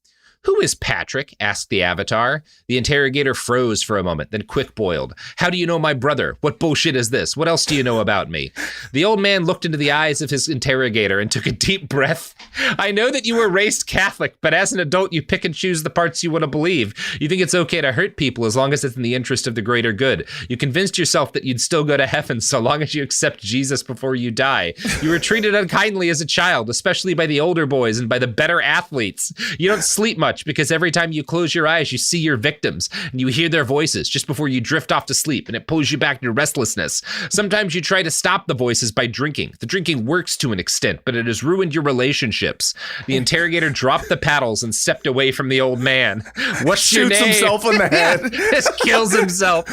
Who is Patrick? Asked the Avatar. The interrogator froze for a moment, then quick-boiled. How do you know my brother? What bullshit is this? What else do you know about me? The old man looked into the eyes of his interrogator and took a deep breath. I know that you were raised Catholic, but as an adult, you pick and choose the parts you want to believe. You think it's okay to hurt people as long as it's in the interest of the greater good. You convinced yourself that you'd still go to heaven so long as you accept Jesus before you die. You were treated unkindly as a child, especially by the older boys and by the better athletes. You don't sleep much because every time you close your eyes, you see your victims and you hear their voices just before you drift off to sleep, and it pulls you back to restlessness. Sometimes you try to stop the voices by drinking. The drinking works to an extent, but it has ruined your relationships. The interrogator dropped the paddles and stepped away from the old man. What's your name? Shoots himself in the head. Just kills himself.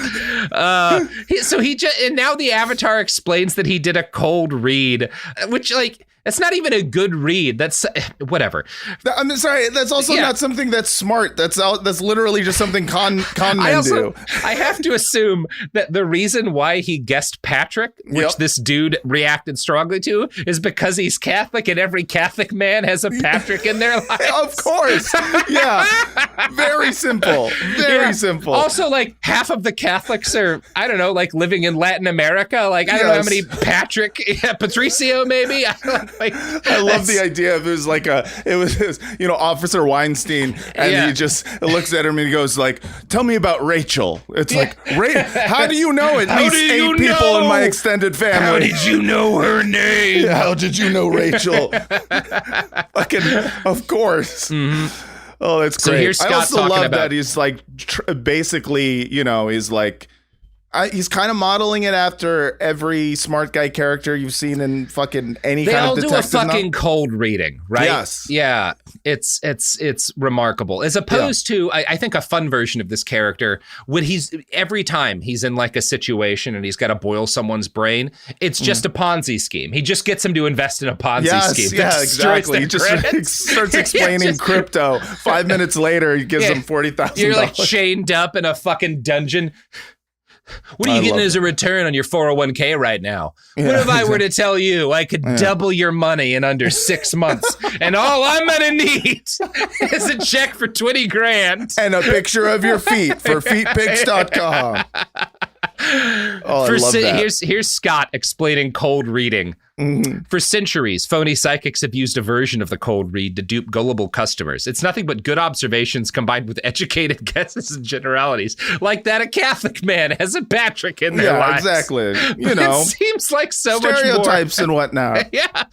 And now the Avatar explains that he did a cold read, which that's not even a good read. That's whatever. I'm sorry. That's also not something that's smart. That's literally just something con men do. I have to assume that the reason why he guessed Patrick, which this dude reacted strongly to, is because he's Catholic and every Catholic man has a Patrick in their life. Of course. Yeah. Very simple. Very simple. Also, half of the Catholics are, I don't know, living in Latin America. I don't know how many Patrick, Patricio maybe. I love the idea of it was Officer Weinstein, and he just looks at him and he goes tell me about Rachel. It's how do you know at least 8 people in my extended family? How did you know her name? How did you know Rachel? Fucking, of course. Mm-hmm. Oh, that's great. So here's Scott I also love that he's basically, he's he's kind of modeling it after every smart guy character you've seen in fucking any kind of detective. They all do a fucking cold reading, right? Yes. Yeah. It's remarkable. As opposed to, I think a fun version of this character, when every time he's in a situation and he's got to boil someone's brain, it's just a Ponzi scheme. He just gets him to invest in a Ponzi scheme. Yeah, exactly. He just starts explaining crypto. 5 minutes later, he gives him $40,000. You're chained up in a fucking dungeon. What are you getting as a return on your 401k right now? Yeah, what if I were to tell you I could double your money in under 6 months, and all I'm going to need is a check for 20 grand and a picture of your feet for feetpics.com. Oh, I love that. Here's Scott explaining cold reading. Mm-hmm. For centuries, phony psychics have used a version of the cold read to dupe gullible customers. It's nothing but good observations combined with educated guesses and generalities, like that a Catholic man has a Patrick in their lives. Exactly. It seems like so much more. Stereotypes and whatnot. Yeah.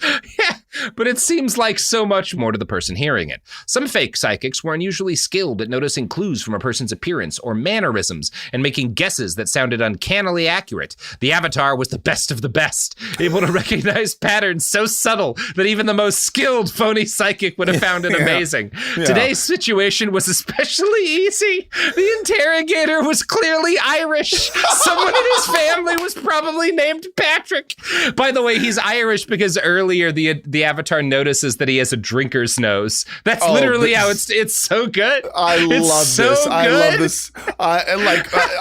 But it seems like so much more to the person hearing it. Some fake psychics were unusually skilled at noticing clues from a person's appearance or mannerisms and making guesses that sounded uncannily accurate. The Avatar was the best of the best, able to recognize patterns so subtle that even the most skilled phony psychic would have found it amazing. Yeah. Today's situation was especially easy. The interrogator was clearly Irish. Someone in his family was probably named Patrick. By the way, he's Irish because earlier the Avatar notices that he has a drinker's nose. That's literally how it's so good. I love this.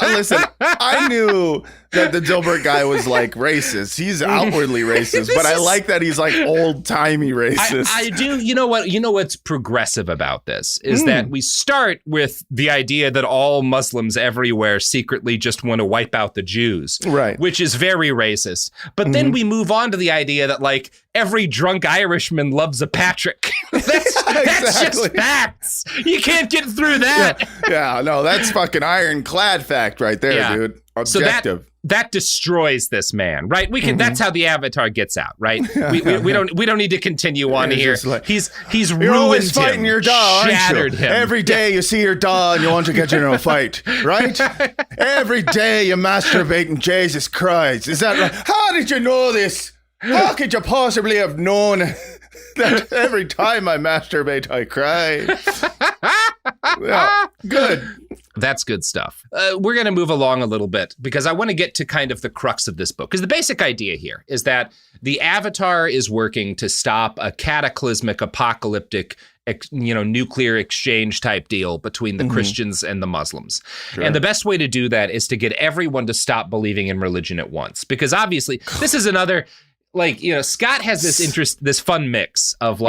Listen, I knew that the Dilbert guy was like racist. He's outwardly racist, but I like that he's like old-timey racist. I do. You know what's progressive about this is that we start with the idea that all Muslims everywhere secretly just want to wipe out the Jews, right? Which is very racist. But then we move on to the idea that like every drunk Irishman loves a Patrick. That's just facts. You can't get through that. Yeah, no, that's fucking ironclad fact right there, dude. Objective. So that destroys this man, right? We can. That's how the Avatar gets out, right? We don't need to continue on here. Like, he's ruined you're always fighting him, your dog, shattered him. Every day you see your dog and you want to get into a fight, right? Every day you masturbating. Jesus Christ, is that right? How did you know this? How could you possibly have known that every time I masturbate I cry? Yeah, good. That's good stuff. We're going to move along a little bit because I want to get to kind of the crux of this book. Because the basic idea here is that the Avatar is working to stop a cataclysmic, apocalyptic, nuclear exchange type deal between the Christians and the Muslims. Sure. And the best way to do that is to get everyone to stop believing in religion at once. Because obviously, this is another, Scott has this fun mix of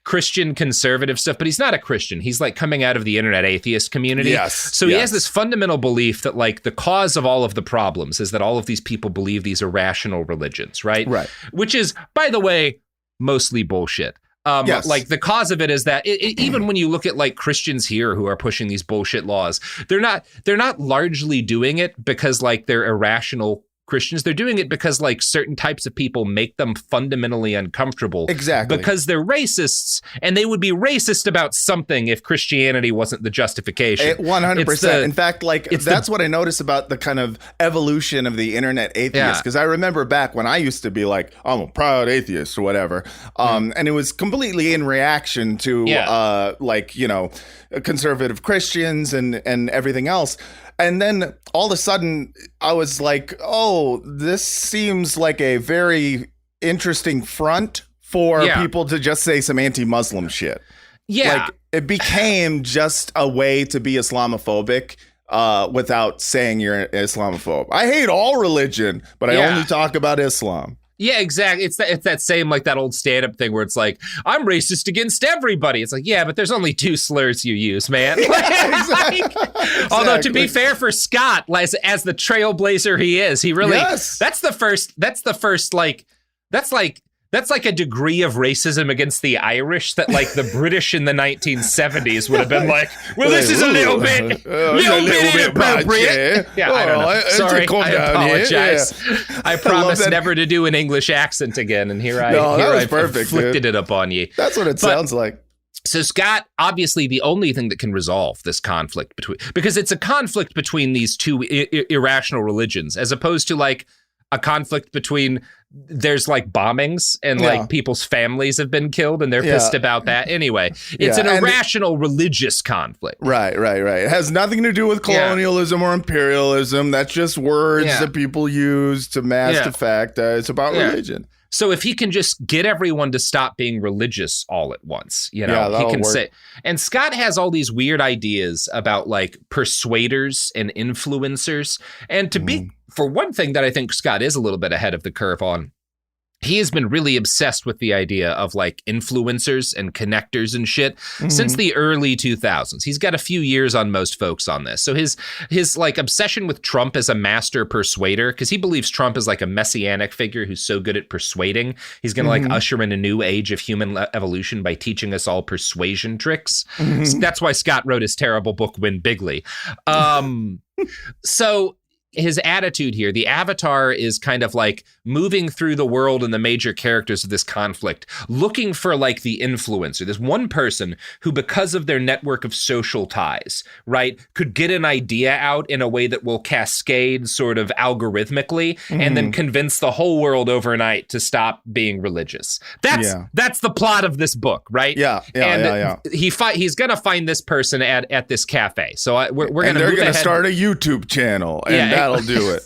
Christian conservative stuff, but he's not a Christian. He's like coming out of the internet atheist community. Yes. So he has this fundamental belief that like the cause of all of the problems is that all of these people believe these irrational religions, right? Right. Which is, by the way, mostly bullshit. Yes. Like the cause of it is that even when you look at like Christians here who are pushing these bullshit laws, they're not largely doing it because like they're irrational Christians. They're doing it because like certain types of people make them fundamentally uncomfortable. Exactly. Because they're racists, and they would be racist about something if Christianity wasn't the justification. 100%. In fact, that's what I notice about the kind of evolution of the internet atheist. Because I remember back when I used to be like, I'm a proud atheist or whatever. And it was completely in reaction to conservative Christians and everything else. And then all of a sudden, I was like, oh, this seems like a very interesting front for people to just say some anti-Muslim shit. Yeah. Like, it became just a way to be Islamophobic without saying you're an Islamophobe. I hate all religion, but I only talk about Islam. Yeah, exactly. It's that same like that old stand-up thing where it's like, I'm racist against everybody. It's like, yeah, but there's only 2 slurs you use, man. Exactly. Although to be fair for Scott, as the trailblazer he is, he really that's like a degree of racism against the Irish that like the British in the 1970s would have been like, well, this is a little bit inappropriate. Yeah, I don't know. Sorry, I apologize. Yeah. I promise never to do an English accent again, and here I perfect, inflicted it upon you. That's what it sounds like. So Scott, obviously the only thing that can resolve this conflict because it's a conflict between these two irrational religions, as opposed to like a conflict between there's like bombings and like people's families have been killed and they're pissed about that. Anyway, it's an irrational religious conflict. Right. It has nothing to do with colonialism or imperialism. That's just words that people use to mask the fact that it's about religion. So if he can just get everyone to stop being religious all at once, he can say. And Scott has all these weird ideas about like persuaders and influencers. And to be, for one thing that I think Scott is a little bit ahead of the curve on, he has been really obsessed with the idea of like influencers and connectors and shit since the early 2000s. He's got a few years on most folks on this. So his like obsession with Trump as a master persuader, because he believes Trump is like a messianic figure who's so good at persuading. He's going to like usher in a new age of human evolution by teaching us all persuasion tricks. So that's why Scott wrote his terrible book, Win Bigly. So his attitude here, the Avatar is kind of like moving through the world and the major characters of this conflict, looking for like the influencer. There's one person who, because of their network of social ties, right, could get an idea out in a way that will cascade sort of algorithmically and then convince the whole world overnight to stop being religious. That's the plot of this book, right? He's going to find this person at this cafe. So we're going to they're going to start a YouTube channel and that'll do it.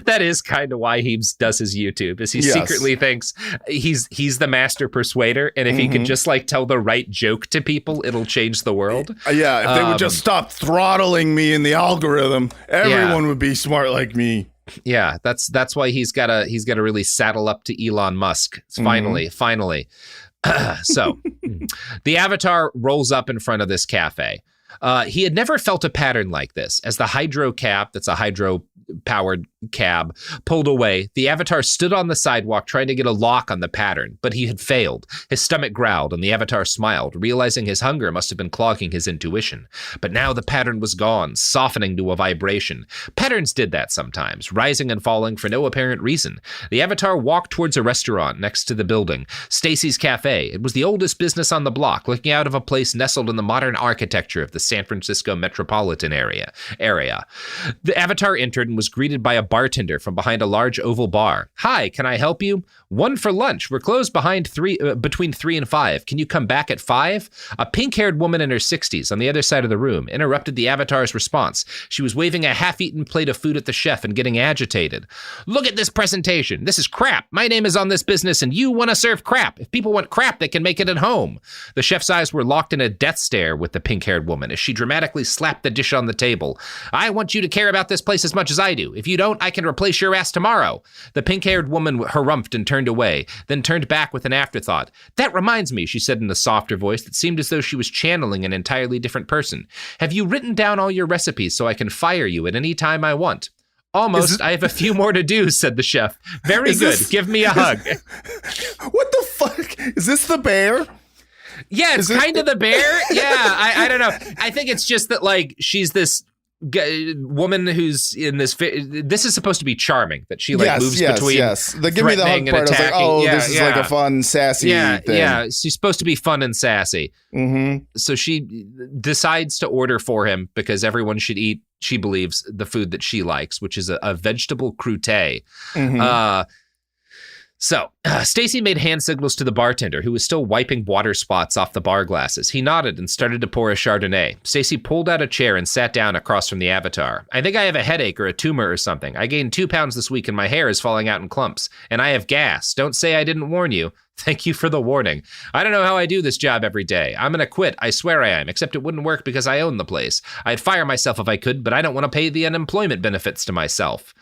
That is kind of why he does his YouTube, is he secretly thinks he's the master persuader, and if he can just like tell the right joke to people, it'll change the world. If they would just stop throttling me in the algorithm, everyone would be smart like me. Yeah, that's why he's got to really saddle up to Elon Musk. Finally. So the Avatar rolls up in front of this cafe. He had never felt a pattern like this. As the hydro cab, that's a hydro-powered cab, pulled away, the Avatar stood on the sidewalk trying to get a lock on the pattern, but he had failed. His stomach growled, and the Avatar smiled, realizing his hunger must have been clogging his intuition. But now the pattern was gone, softening to a vibration. Patterns did that sometimes, rising and falling for no apparent reason. The Avatar walked towards a restaurant next to the building, Stacy's Cafe. It was the oldest business on the block, looking out of a place nestled in the modern architecture of the San Francisco metropolitan area. The Avatar entered and was greeted by a bartender from behind a large oval bar. "Hi, can I help you?" "One for lunch. We're closed between 3 and 5. Can you come back at 5? A pink-haired woman in her 60s on the other side of the room interrupted the Avatar's response. She was waving a half-eaten plate of food at the chef and getting agitated. "Look at this presentation. This is crap. My name is on this business and you want to serve crap. If people want crap, they can make it at home." The chef's eyes were locked in a death stare with the pink-haired woman as she dramatically slapped the dish on the table. "I want you to care about this place as much as I do. If you don't, I can replace your ass tomorrow." The pink-haired woman harumphed and turned away, then turned back with an afterthought. "That reminds me," she said in a softer voice that seemed as though she was channeling an entirely different person. "Have you written down all your recipes so I can fire you at any time I want?" "Almost. I have a few more to do," said the chef. "Very good. Give me a hug." What the fuck? Is this the bear? Yeah, it's kind of the bear. Yeah, I don't know. I think it's just that, like, she's this woman who's in this. This is supposed to be charming, that she like moves between. The give me the hug part. I was like, oh, this is like a fun, sassy thing. Yeah, she's supposed to be fun and sassy. So she decides to order for him because everyone should eat, she believes, the food that she likes, which is a vegetable croûte. So, Stacy made hand signals to the bartender, who was still wiping water spots off the bar glasses. He nodded and started to pour a Chardonnay. Stacy pulled out a chair and sat down across from the Avatar. "I think I have a headache or a tumor or something. I gained 2 pounds this week and my hair is falling out in clumps. And I have gas. Don't say I didn't warn you. Thank you for the warning. I don't know how I do this job every day. I'm going to quit. I swear I am, except it wouldn't work because I own the place. I'd fire myself if I could, but I don't want to pay the unemployment benefits to myself."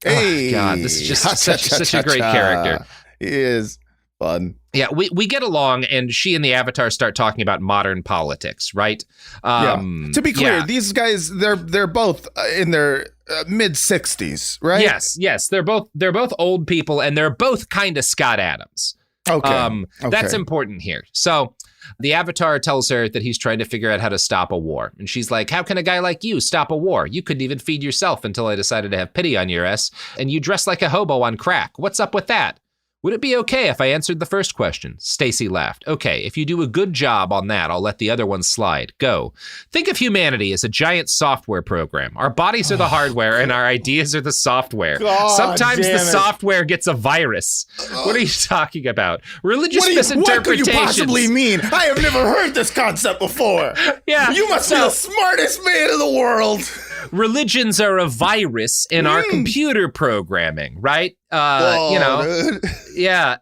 Hey, oh, God, this is just such a great character. He is fun. Yeah, we get along, and she and the Avatar start talking about modern politics, right? To be clear, these guys, they're both in their mid-60s, right? Yes, they're both old people, and they're both kind of Scott Adams. Okay. That's important here. So the Avatar tells her that he's trying to figure out how to stop a war. And she's like, "How can a guy like you stop a war? You couldn't even feed yourself until I decided to have pity on your ass. And you dress like a hobo on crack. What's up with that?" "Would it be okay if I answered the first question?" Stacy laughed. "Okay, if you do a good job on that, I'll let the other ones slide. Go. Think of humanity as a giant software program. Our bodies are the hardware and our ideas are the software. Sometimes the software gets a virus." What are you talking about? Religious misinterpretations. What could you possibly mean? I have never heard this concept before. Yeah. You must be the smartest man in the world. religions are a virus in our computer programming, right? Dude. Yeah,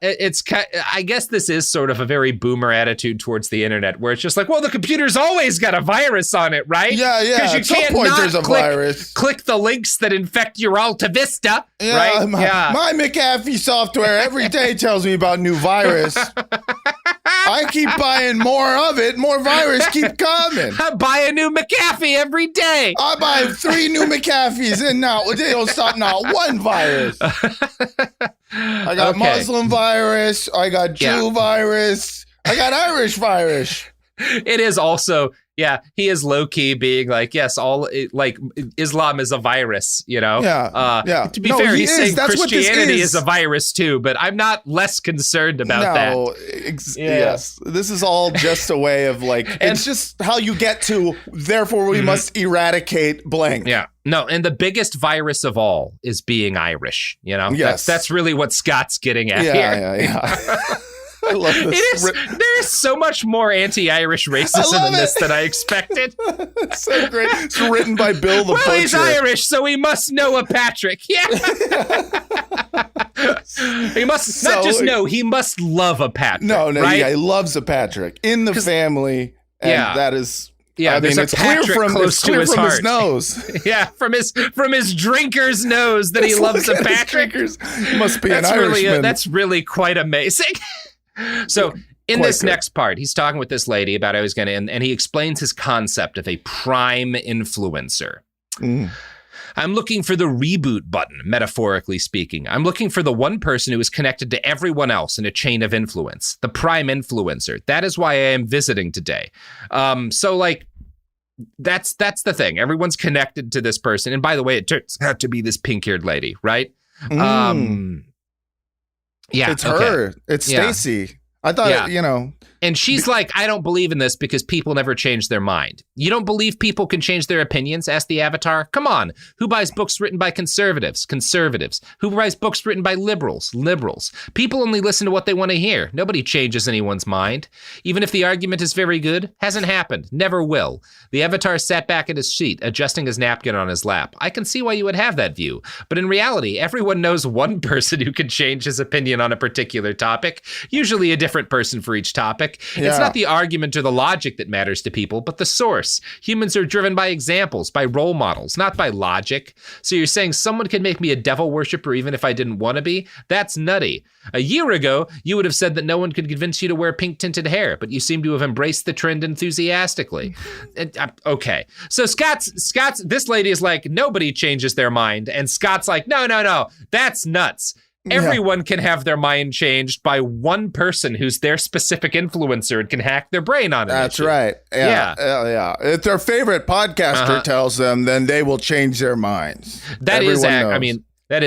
I guess this is sort of a very boomer attitude towards the internet, where it's just like, well, the computer's always got a virus on it, right? Yeah. Because you At some can't point, not there's a virus. click the links that infect your Alta Vista, right? My McAfee software every day tells me about new virus. I keep buying more of it. More virus keep coming. I buy a new McAfee every day. I buy 3 new McAfees, and now they don't stop not one virus. I got Muslim virus. I got Jew virus. I got Irish virus. It is also, he is low key being like, yes, Islam is a virus, you know? Yeah. To be fair, he's saying Christianity is a virus too, but I'm not less concerned about that. Yes. This is all just a way of it's just how you get to, therefore we must eradicate blank. Yeah. No, and the biggest virus of all is being Irish, you know? Yes. That's really what Scott's getting at here. Yeah. I love this. There's so much more anti-Irish racism in this than I expected. It's so great. It's written by Bill the Butcher. Well, he's Irish, so he must know a Patrick. Yeah. He must not just know, he must love a Patrick. No, right? He loves a Patrick in the family, and that is. Yeah, I mean, it's clear from his nose. Yeah, from his drinker's nose that he loves a Patrick. He must be an Irishman. That's really quite amazing. So in this next part, he's talking with this lady about how he's going to, and he explains his concept of a prime influencer. I'm looking for the reboot button, metaphorically speaking. I'm looking for the one person who is connected to everyone else in a chain of influence, the prime influencer. That is why I am visiting today. So that's the thing. Everyone's connected to this person. And by the way, it turns out to be this pink-haired lady, right? Yeah, it's her. It's Stacy. I thought, And she's like, I don't believe in this because people never change their mind. You don't believe people can change their opinions? Asked the Avatar. Come on. Who buys books written by conservatives? Conservatives. Who buys books written by liberals? Liberals. People only listen to what they want to hear. Nobody changes anyone's mind. Even if the argument is very good, hasn't happened. Never will. The Avatar sat back in his seat, adjusting his napkin on his lap. I can see why you would have that view. But in reality, everyone knows one person who can change his opinion on a particular topic, usually a different person for each topic. It's not the argument or the logic that matters to people, but the source. Humans are driven by examples, by role models, not by logic. So you're saying someone can make me a devil worshiper even if I didn't want to be? That's nutty. A year ago, you would have said that no one could convince you to wear pink tinted hair, but you seem to have embraced the trend enthusiastically. Okay. So Scott's, this lady is like, nobody changes their mind. And Scott's like, no, that's nuts. Everyone can have their mind changed by one person who's their specific influencer and can hack their brain on it. That's right. Yeah. If their favorite podcaster tells them, then they will change their minds. That is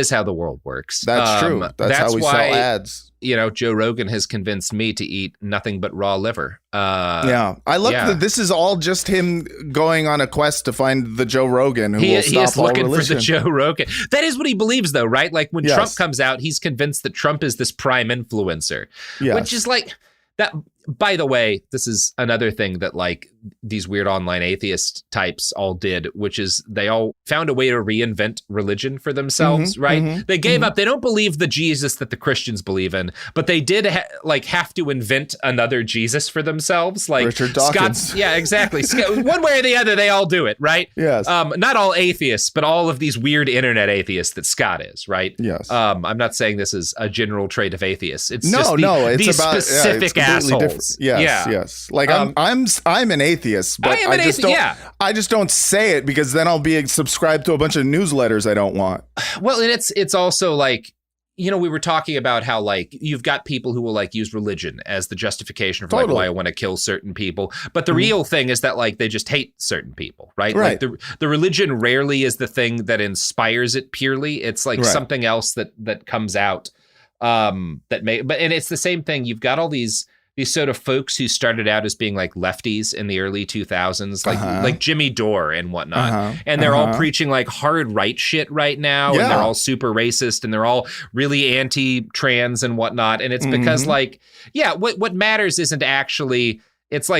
how the world works. That's true. That's how we sell ads. Joe Rogan has convinced me to eat nothing but raw liver. I love that this is all just him going on a quest to find the Joe Rogan who will stop all religion. He is looking for the Joe Rogan. That is what he believes, though, right? Like when Trump comes out, he's convinced that Trump is this prime influencer, which is like that. By the way, this is another thing that these weird online atheist types all did, which is they all found a way to reinvent religion for themselves, right? They gave up. They don't believe the Jesus that the Christians believe in, but they did have to invent another Jesus for themselves. Like Richard Dawkins. Yeah, exactly. One way or the other, they all do it, right? Yes. Not all atheists, but all of these weird internet atheists that Scott is, right? Yes. I'm not saying this is a general trait of atheists. It's it's these about specific assholes. Yes. Like I'm an atheiist, but I just don't say it because then I'll be subscribed to a bunch of newsletters I don't want. Well, and it's also like, we were talking about how you've got people who will use religion as the justification for why I want to kill certain people. But the real thing is that they just hate certain people, right? Right. Like the religion rarely is the thing that inspires it purely. It's something else that comes out and it's the same thing. You've got all these sort of folks who started out as being lefties in the early 2000s, like Jimmy Dore and whatnot. And they're all preaching hard right shit right now. And they're all super racist and they're all really anti-trans and whatnot. And it's because what matters isn't actually, it's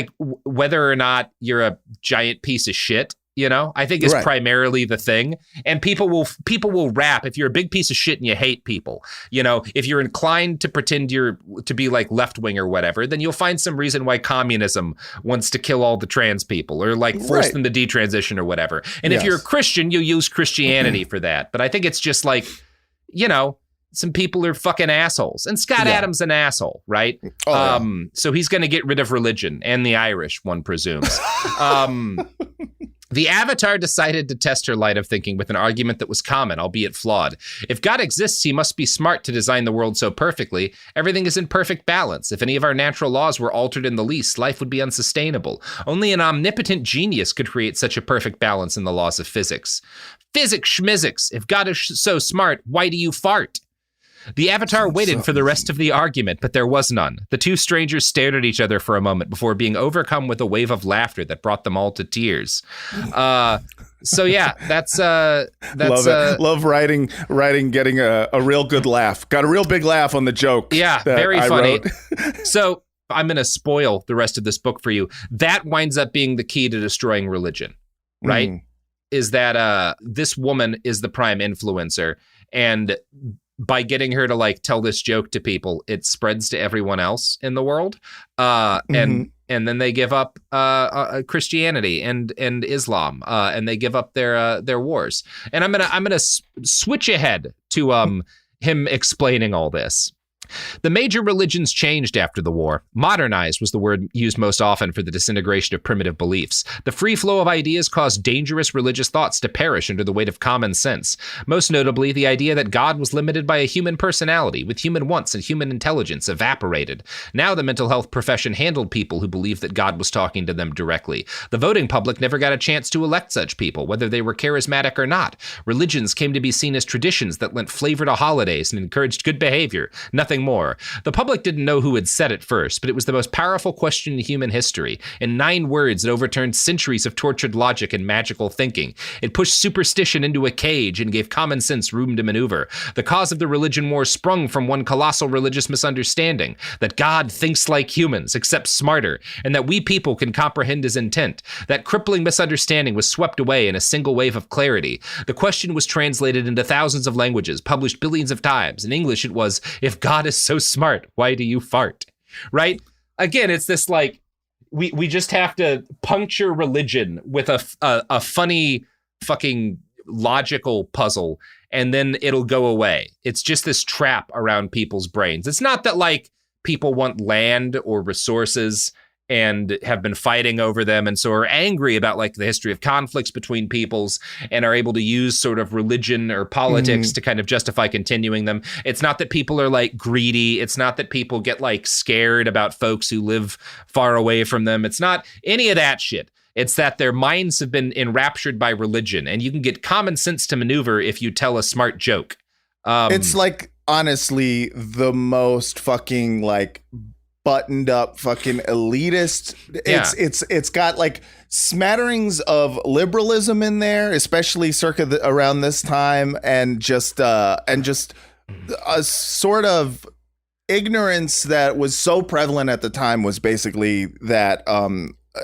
whether or not you're a giant piece of shit. you know, I think is primarily the thing. And people will rap if you're a big piece of shit and you hate people. You know, if you're inclined to pretend you're to be like left wing or whatever, then you'll find some reason why communism wants to kill all the trans people or like force them to detransition or whatever. And if you're a Christian, you use Christianity for that. But I think it's just like, you know, some people are fucking assholes. And Scott Adams an asshole, right? So he's going to get rid of religion and the Irish, one presumes. The Avatar decided to test her line of thinking with an argument that was common, albeit flawed. If God exists, he must be smart to design the world so perfectly. Everything is in perfect balance. If any of our natural laws were altered in the least, life would be unsustainable. Only an omnipotent genius could create such a perfect balance in the laws of physics. Physics schmizzics. If God is so smart, why do you fart? The Avatar waited for the rest of the argument, but there was none. The two strangers stared at each other for a moment before being overcome with a wave of laughter that brought them all to tears. So yeah, that's love it. Love writing, getting a real good laugh. Got a real big laugh on the joke. Yeah, very funny. So I'm going to spoil the rest of this book for you. That winds up being the key to destroying religion, right? Is that this woman is the prime influencer, and by getting her to like tell this joke to people, it spreads to everyone else in the world. And then they give up Christianity and Islam, and they give up their wars. And I'm gonna switch ahead to him explaining all this. The major religions changed after the war. Modernized was the word used most often for the disintegration of primitive beliefs. The free flow of ideas caused dangerous religious thoughts to perish under the weight of common sense. Most notably, the idea that God was limited by a human personality, with human wants and human intelligence, evaporated. Now the mental health profession handled people who believed that God was talking to them directly. The voting public never got a chance to elect such people, whether they were charismatic or not. Religions came to be seen as traditions that lent flavor to holidays and encouraged good behavior. Nothing more. The public didn't know who had said it first, but it was the most powerful question in human history. In 9 words, it overturned centuries of tortured logic and magical thinking. It pushed superstition into a cage and gave common sense room to maneuver. The cause of the religion war sprung from one colossal religious misunderstanding, that God thinks like humans, except smarter, and that we people can comprehend his intent. That crippling misunderstanding was swept away in a single wave of clarity. The question was translated into thousands of languages, published billions of times. In English, it was, if God is so smart, why do you fart? Right? Again, it's this like, we just have to puncture religion with a funny fucking logical puzzle, and then it'll go away. It's just this trap around people's brains. It's not that like people want land or resources and have been fighting over them and so are angry about like the history of conflicts between peoples and are able to use sort of religion or politics to kind of justify continuing them. It's not that people are like greedy. It's not that people get like scared about folks who live far away from them. It's not any of that shit. It's that their minds have been enraptured by religion, and you can get common sense to maneuver if you tell a smart joke. It's like, honestly, the most fucking like buttoned up fucking elitist. It's got like smatterings of liberalism in there, especially circa around this time, and just a sort of ignorance that was so prevalent at the time was basically that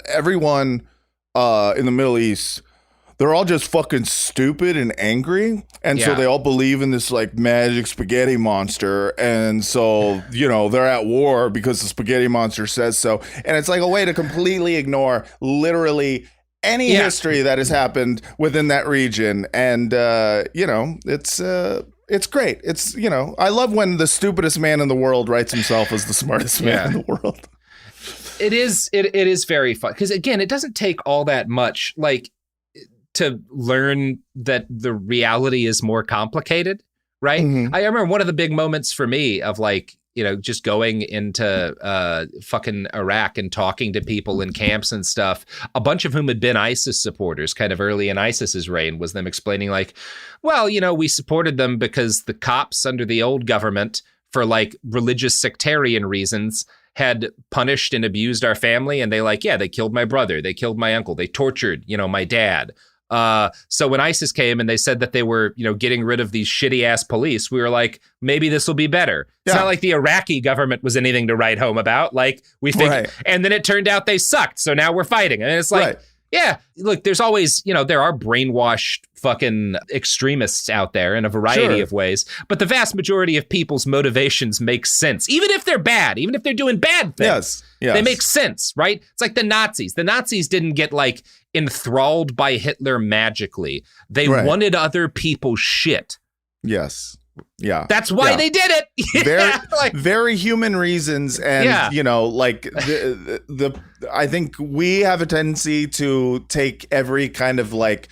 everyone in the Middle East, they're all just fucking stupid and angry. And so they all believe in this like magic spaghetti monster. And so, you know, they're at war because the spaghetti monster says so. And it's like a way to completely ignore literally any history that has happened within that region. And, you know, it's great. It's, you know, I love when the stupidest man in the world writes himself as the smartest man in the world. It is very fun. Because again, it doesn't take all that much. Like, to learn that the reality is more complicated, right? I remember one of the big moments for me of like, you know, just going into fucking Iraq and talking to people in camps and stuff, a bunch of whom had been ISIS supporters kind of early in ISIS's reign, was them explaining like, well, you know, we supported them because the cops under the old government, for like religious sectarian reasons, had punished and abused our family. And they killed my brother. They killed my uncle. They tortured, you know, my dad. So when ISIS came and they said that they were, you know, getting rid of these shitty ass police, we were like, maybe this will be better. It's not like the Iraqi government was anything to write home about. Like we think, and then it turned out they sucked. So now we're fighting. And it's like, Yeah. Look, there's always, there are brainwashed fucking extremists out there in a variety of ways. But the vast majority of people's motivations make sense. Even if they're bad, even if they're doing bad things. Yes. They make sense, right? It's like the Nazis. The Nazis didn't get like enthralled by Hitler magically. They wanted other people's shit. Yes. Yeah. That's why they did it. Very human reasons. And, like I think we have a tendency to take every kind of like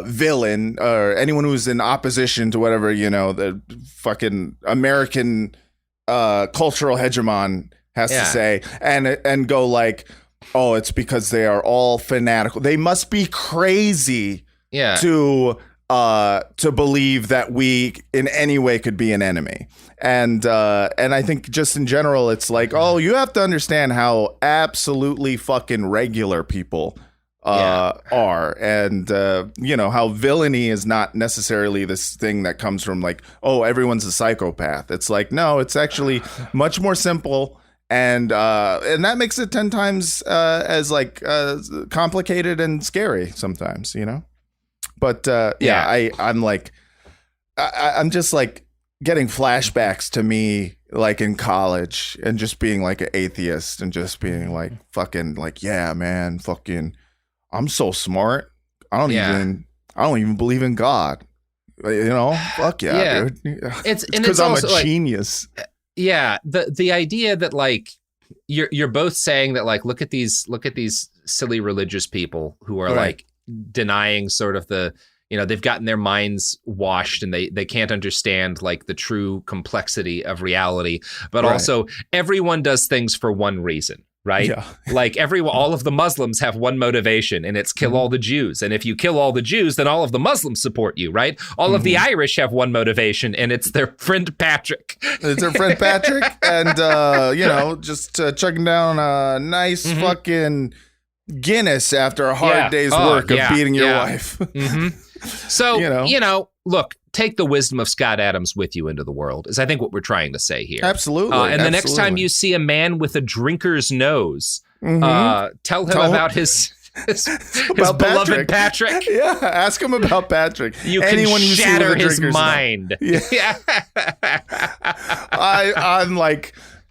villain or anyone who's in opposition to whatever, the fucking American cultural hegemon has to say and go like, oh, it's because they are all fanatical. They must be crazy to believe that we in any way could be an enemy. And I think just in general, it's like, oh, you have to understand how absolutely fucking regular people are. And, how villainy is not necessarily this thing that comes from like, oh, everyone's a psychopath. It's like, no, it's actually much more simple. And that makes it 10 times as like complicated and scary sometimes, But I'm just like getting flashbacks to me like in college and just being like an atheist and just being like fucking like, yeah, man, fucking, I'm so smart. I don't even believe in God. Fuck yeah, dude. It's because I'm a genius. Yeah, the idea that like you're both saying that like look at these silly religious people who are like denying sort of the, they've gotten their minds washed and they can't understand like the true complexity of reality, but also everyone does things for one reason, right? Yeah. Like all of the Muslims have one motivation, and it's kill all the Jews. And if you kill all the Jews, then all of the Muslims support you, right? All of the Irish have one motivation, and it's their friend Patrick. It's their friend Patrick, and just chugging down a nice fucking Guinness after a hard day's work of beating your wife. So, look, take the wisdom of Scott Adams with you into the world is I think what we're trying to say here. Absolutely. And the next time you see a man with a drinker's nose, tell him about his beloved Patrick. Yeah, ask him about Patrick. Anyone can shatter his mind. Yeah.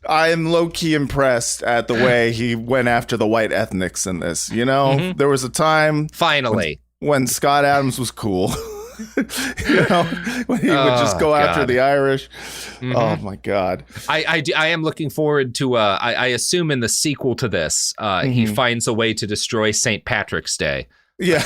I'm low-key impressed at the way he went after the white ethnics in this. There was a time finally when Scott Adams was cool. When he would just go after the Irish. Oh my God. I am looking forward to I assume in the sequel to this he finds a way to destroy St. Patrick's Day. Yeah.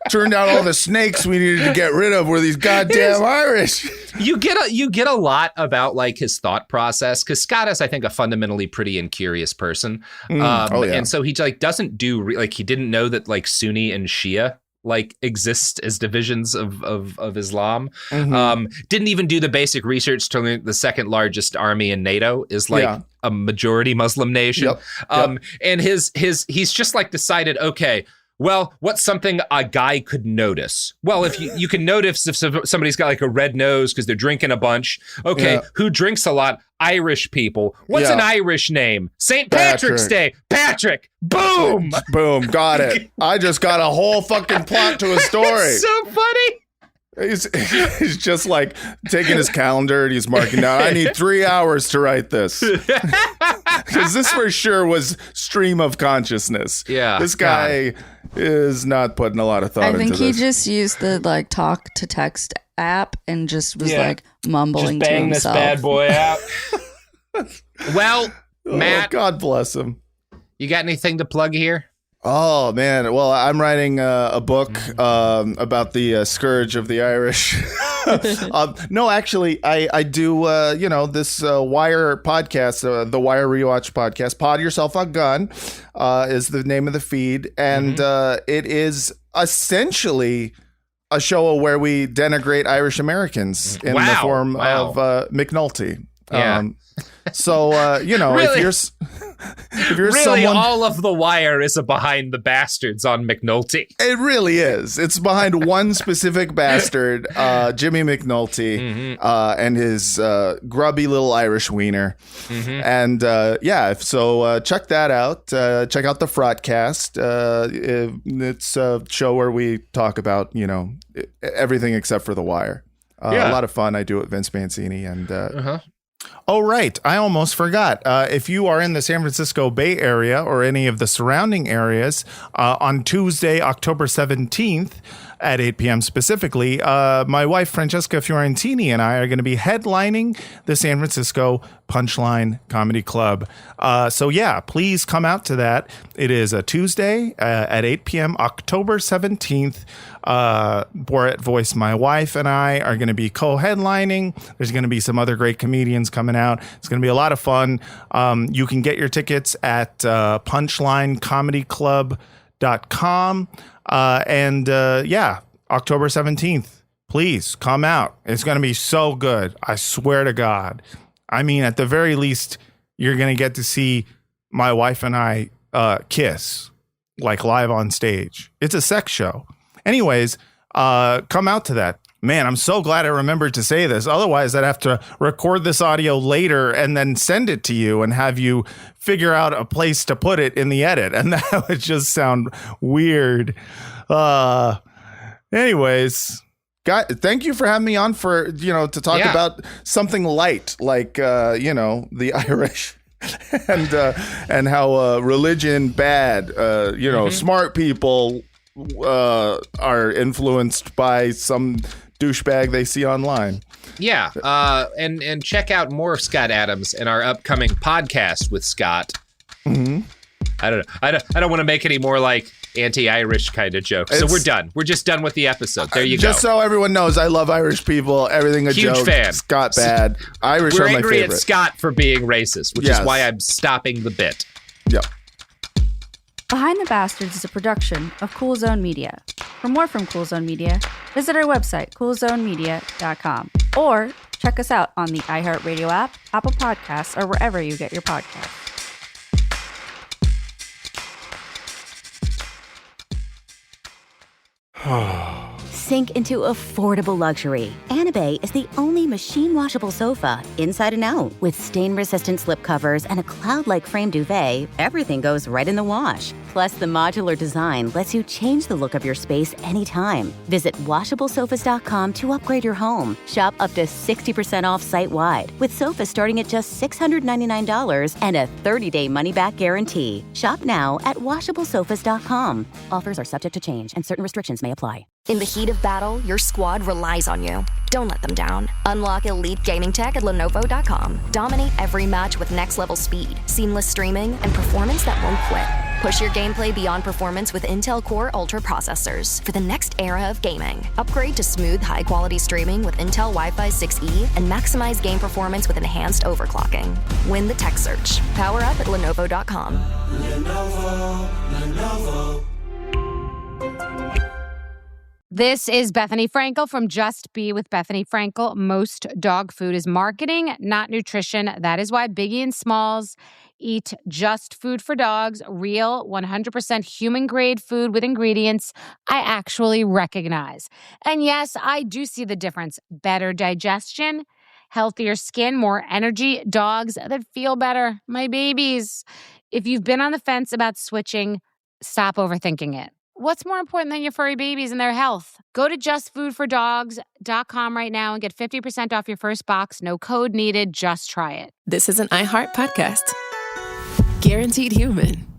Turned out all the snakes we needed to get rid of were these goddamn Irish. You get a lot about like his thought process because Scott is, I think, a fundamentally pretty and curious person. And so he like doesn't do like he didn't know that like Sunni and Shia like exist as divisions of Islam. Didn't even do the basic research to learn the second largest army in NATO is like a majority Muslim nation. And he's just like decided, okay, well, what's something a guy could notice? Well, if you can notice if somebody's got like a red nose because they're drinking a bunch. Okay, who drinks a lot? Irish people. What's an Irish name? St. Patrick's Day. Patrick. Boom. Boom. Got it. I just got a whole fucking plot to a story. It's so funny. He's just like taking his calendar and he's marking down, I need 3 hours to write this. Because this for sure was stream of consciousness. Yeah. This guy is not putting a lot of thought into this. I think he just used the like talk to text app and just was like mumbling just to himself. This bad boy out. Well, Matt. God bless him. You got anything to plug here? Oh, man. Well, I'm writing a book about the scourge of the Irish. No, actually, I do, this Wire podcast, the Wire Rewatch podcast. Pod Yourself a Gun is the name of the feed. And it is essentially a show where we denigrate Irish Americans in the form of McNulty. Yeah. So, really? if you're... if you're really, all of The Wire is a behind the bastards on McNulty. It really is. It's behind one specific bastard, Jimmy McNulty, and his grubby little Irish wiener. And so check that out. Check out the Frotcast. It's a show where we talk about, everything except for The Wire. A lot of fun. I do it, Vince Mancini, and oh, right. I almost forgot. If you are in the San Francisco Bay Area or any of the surrounding areas, on Tuesday, October 17th at 8 p.m. specifically, my wife, Francesca Fiorentini, and I are going to be headlining the San Francisco Punchline Comedy Club. So, please come out to that. It is a Tuesday at 8 p.m., October 17th. Borat Voice, my wife, and I are going to be co-headlining. There's going to be some other great comedians coming out. It's going to be a lot of fun. You can get your tickets at punchlinecomedyclub.com. October 17th, please come out. It's going to be so good. I swear to God. I mean, at the very least, you're going to get to see my wife and I kiss, like live on stage. It's a sex show. Anyways, come out to that. Man, I'm so glad I remembered to say this. Otherwise, I'd have to record this audio later and then send it to you and have you figure out a place to put it in the edit. And that would just sound weird. Anyways, thank you for having me on to talk about something light like, the Irish. and how religion bad, smart people are influenced by some douchebag they see online. Yeah, and check out more of Scott Adams in our upcoming podcast with Scott. I don't know. I don't want to make any more like anti-Irish kind of jokes. So we're done. We're just done with the episode. There you go. Just so everyone knows, I love Irish people. Everything a huge joke. Fan. Scott bad. Irish are my favorite. We're angry at Scott for being racist, which is why I'm stopping the bit. Yep. Behind the Bastards is a production of Cool Zone Media. For more from Cool Zone Media, visit our website, coolzonemedia.com, or check us out on the iHeartRadio app, Apple Podcasts, or wherever you get your podcasts. Sink into affordable luxury. Anabay is the only machine washable sofa, inside and out. With stain-resistant slip covers and a cloud-like frame duvet, everything goes right in the wash. Plus, the modular design lets you change the look of your space anytime. Visit WashableSofas.com to upgrade your home. Shop up to 60% off site-wide, with sofas starting at just $699 and a 30-day money-back guarantee. Shop now at WashableSofas.com. Offers are subject to change, and certain restrictions may apply. In the heat of battle, your squad relies on you. Don't let them down. Unlock elite gaming tech at Lenovo.com. Dominate every match with next-level speed, seamless streaming, and performance that won't quit. Push your gameplay beyond performance with Intel Core Ultra processors for the next era of gaming. Upgrade to smooth, high-quality streaming with Intel Wi-Fi 6E and maximize game performance with enhanced overclocking. Win the tech search. Power up at Lenovo.com. Lenovo. This is Bethany Frankel from Just Be with Bethany Frankel. Most dog food is marketing, not nutrition. That is why Biggie and Smalls eat just food for dogs, real 100% human-grade food with ingredients I actually recognize. And yes, I do see the difference. Better digestion, healthier skin, more energy, dogs that feel better, my babies. If you've been on the fence about switching, stop overthinking it. What's more important than your furry babies and their health? Go to justfoodfordogs.com right now and get 50% off your first box. No code needed. Just try it. This is an iHeart podcast. Guaranteed human.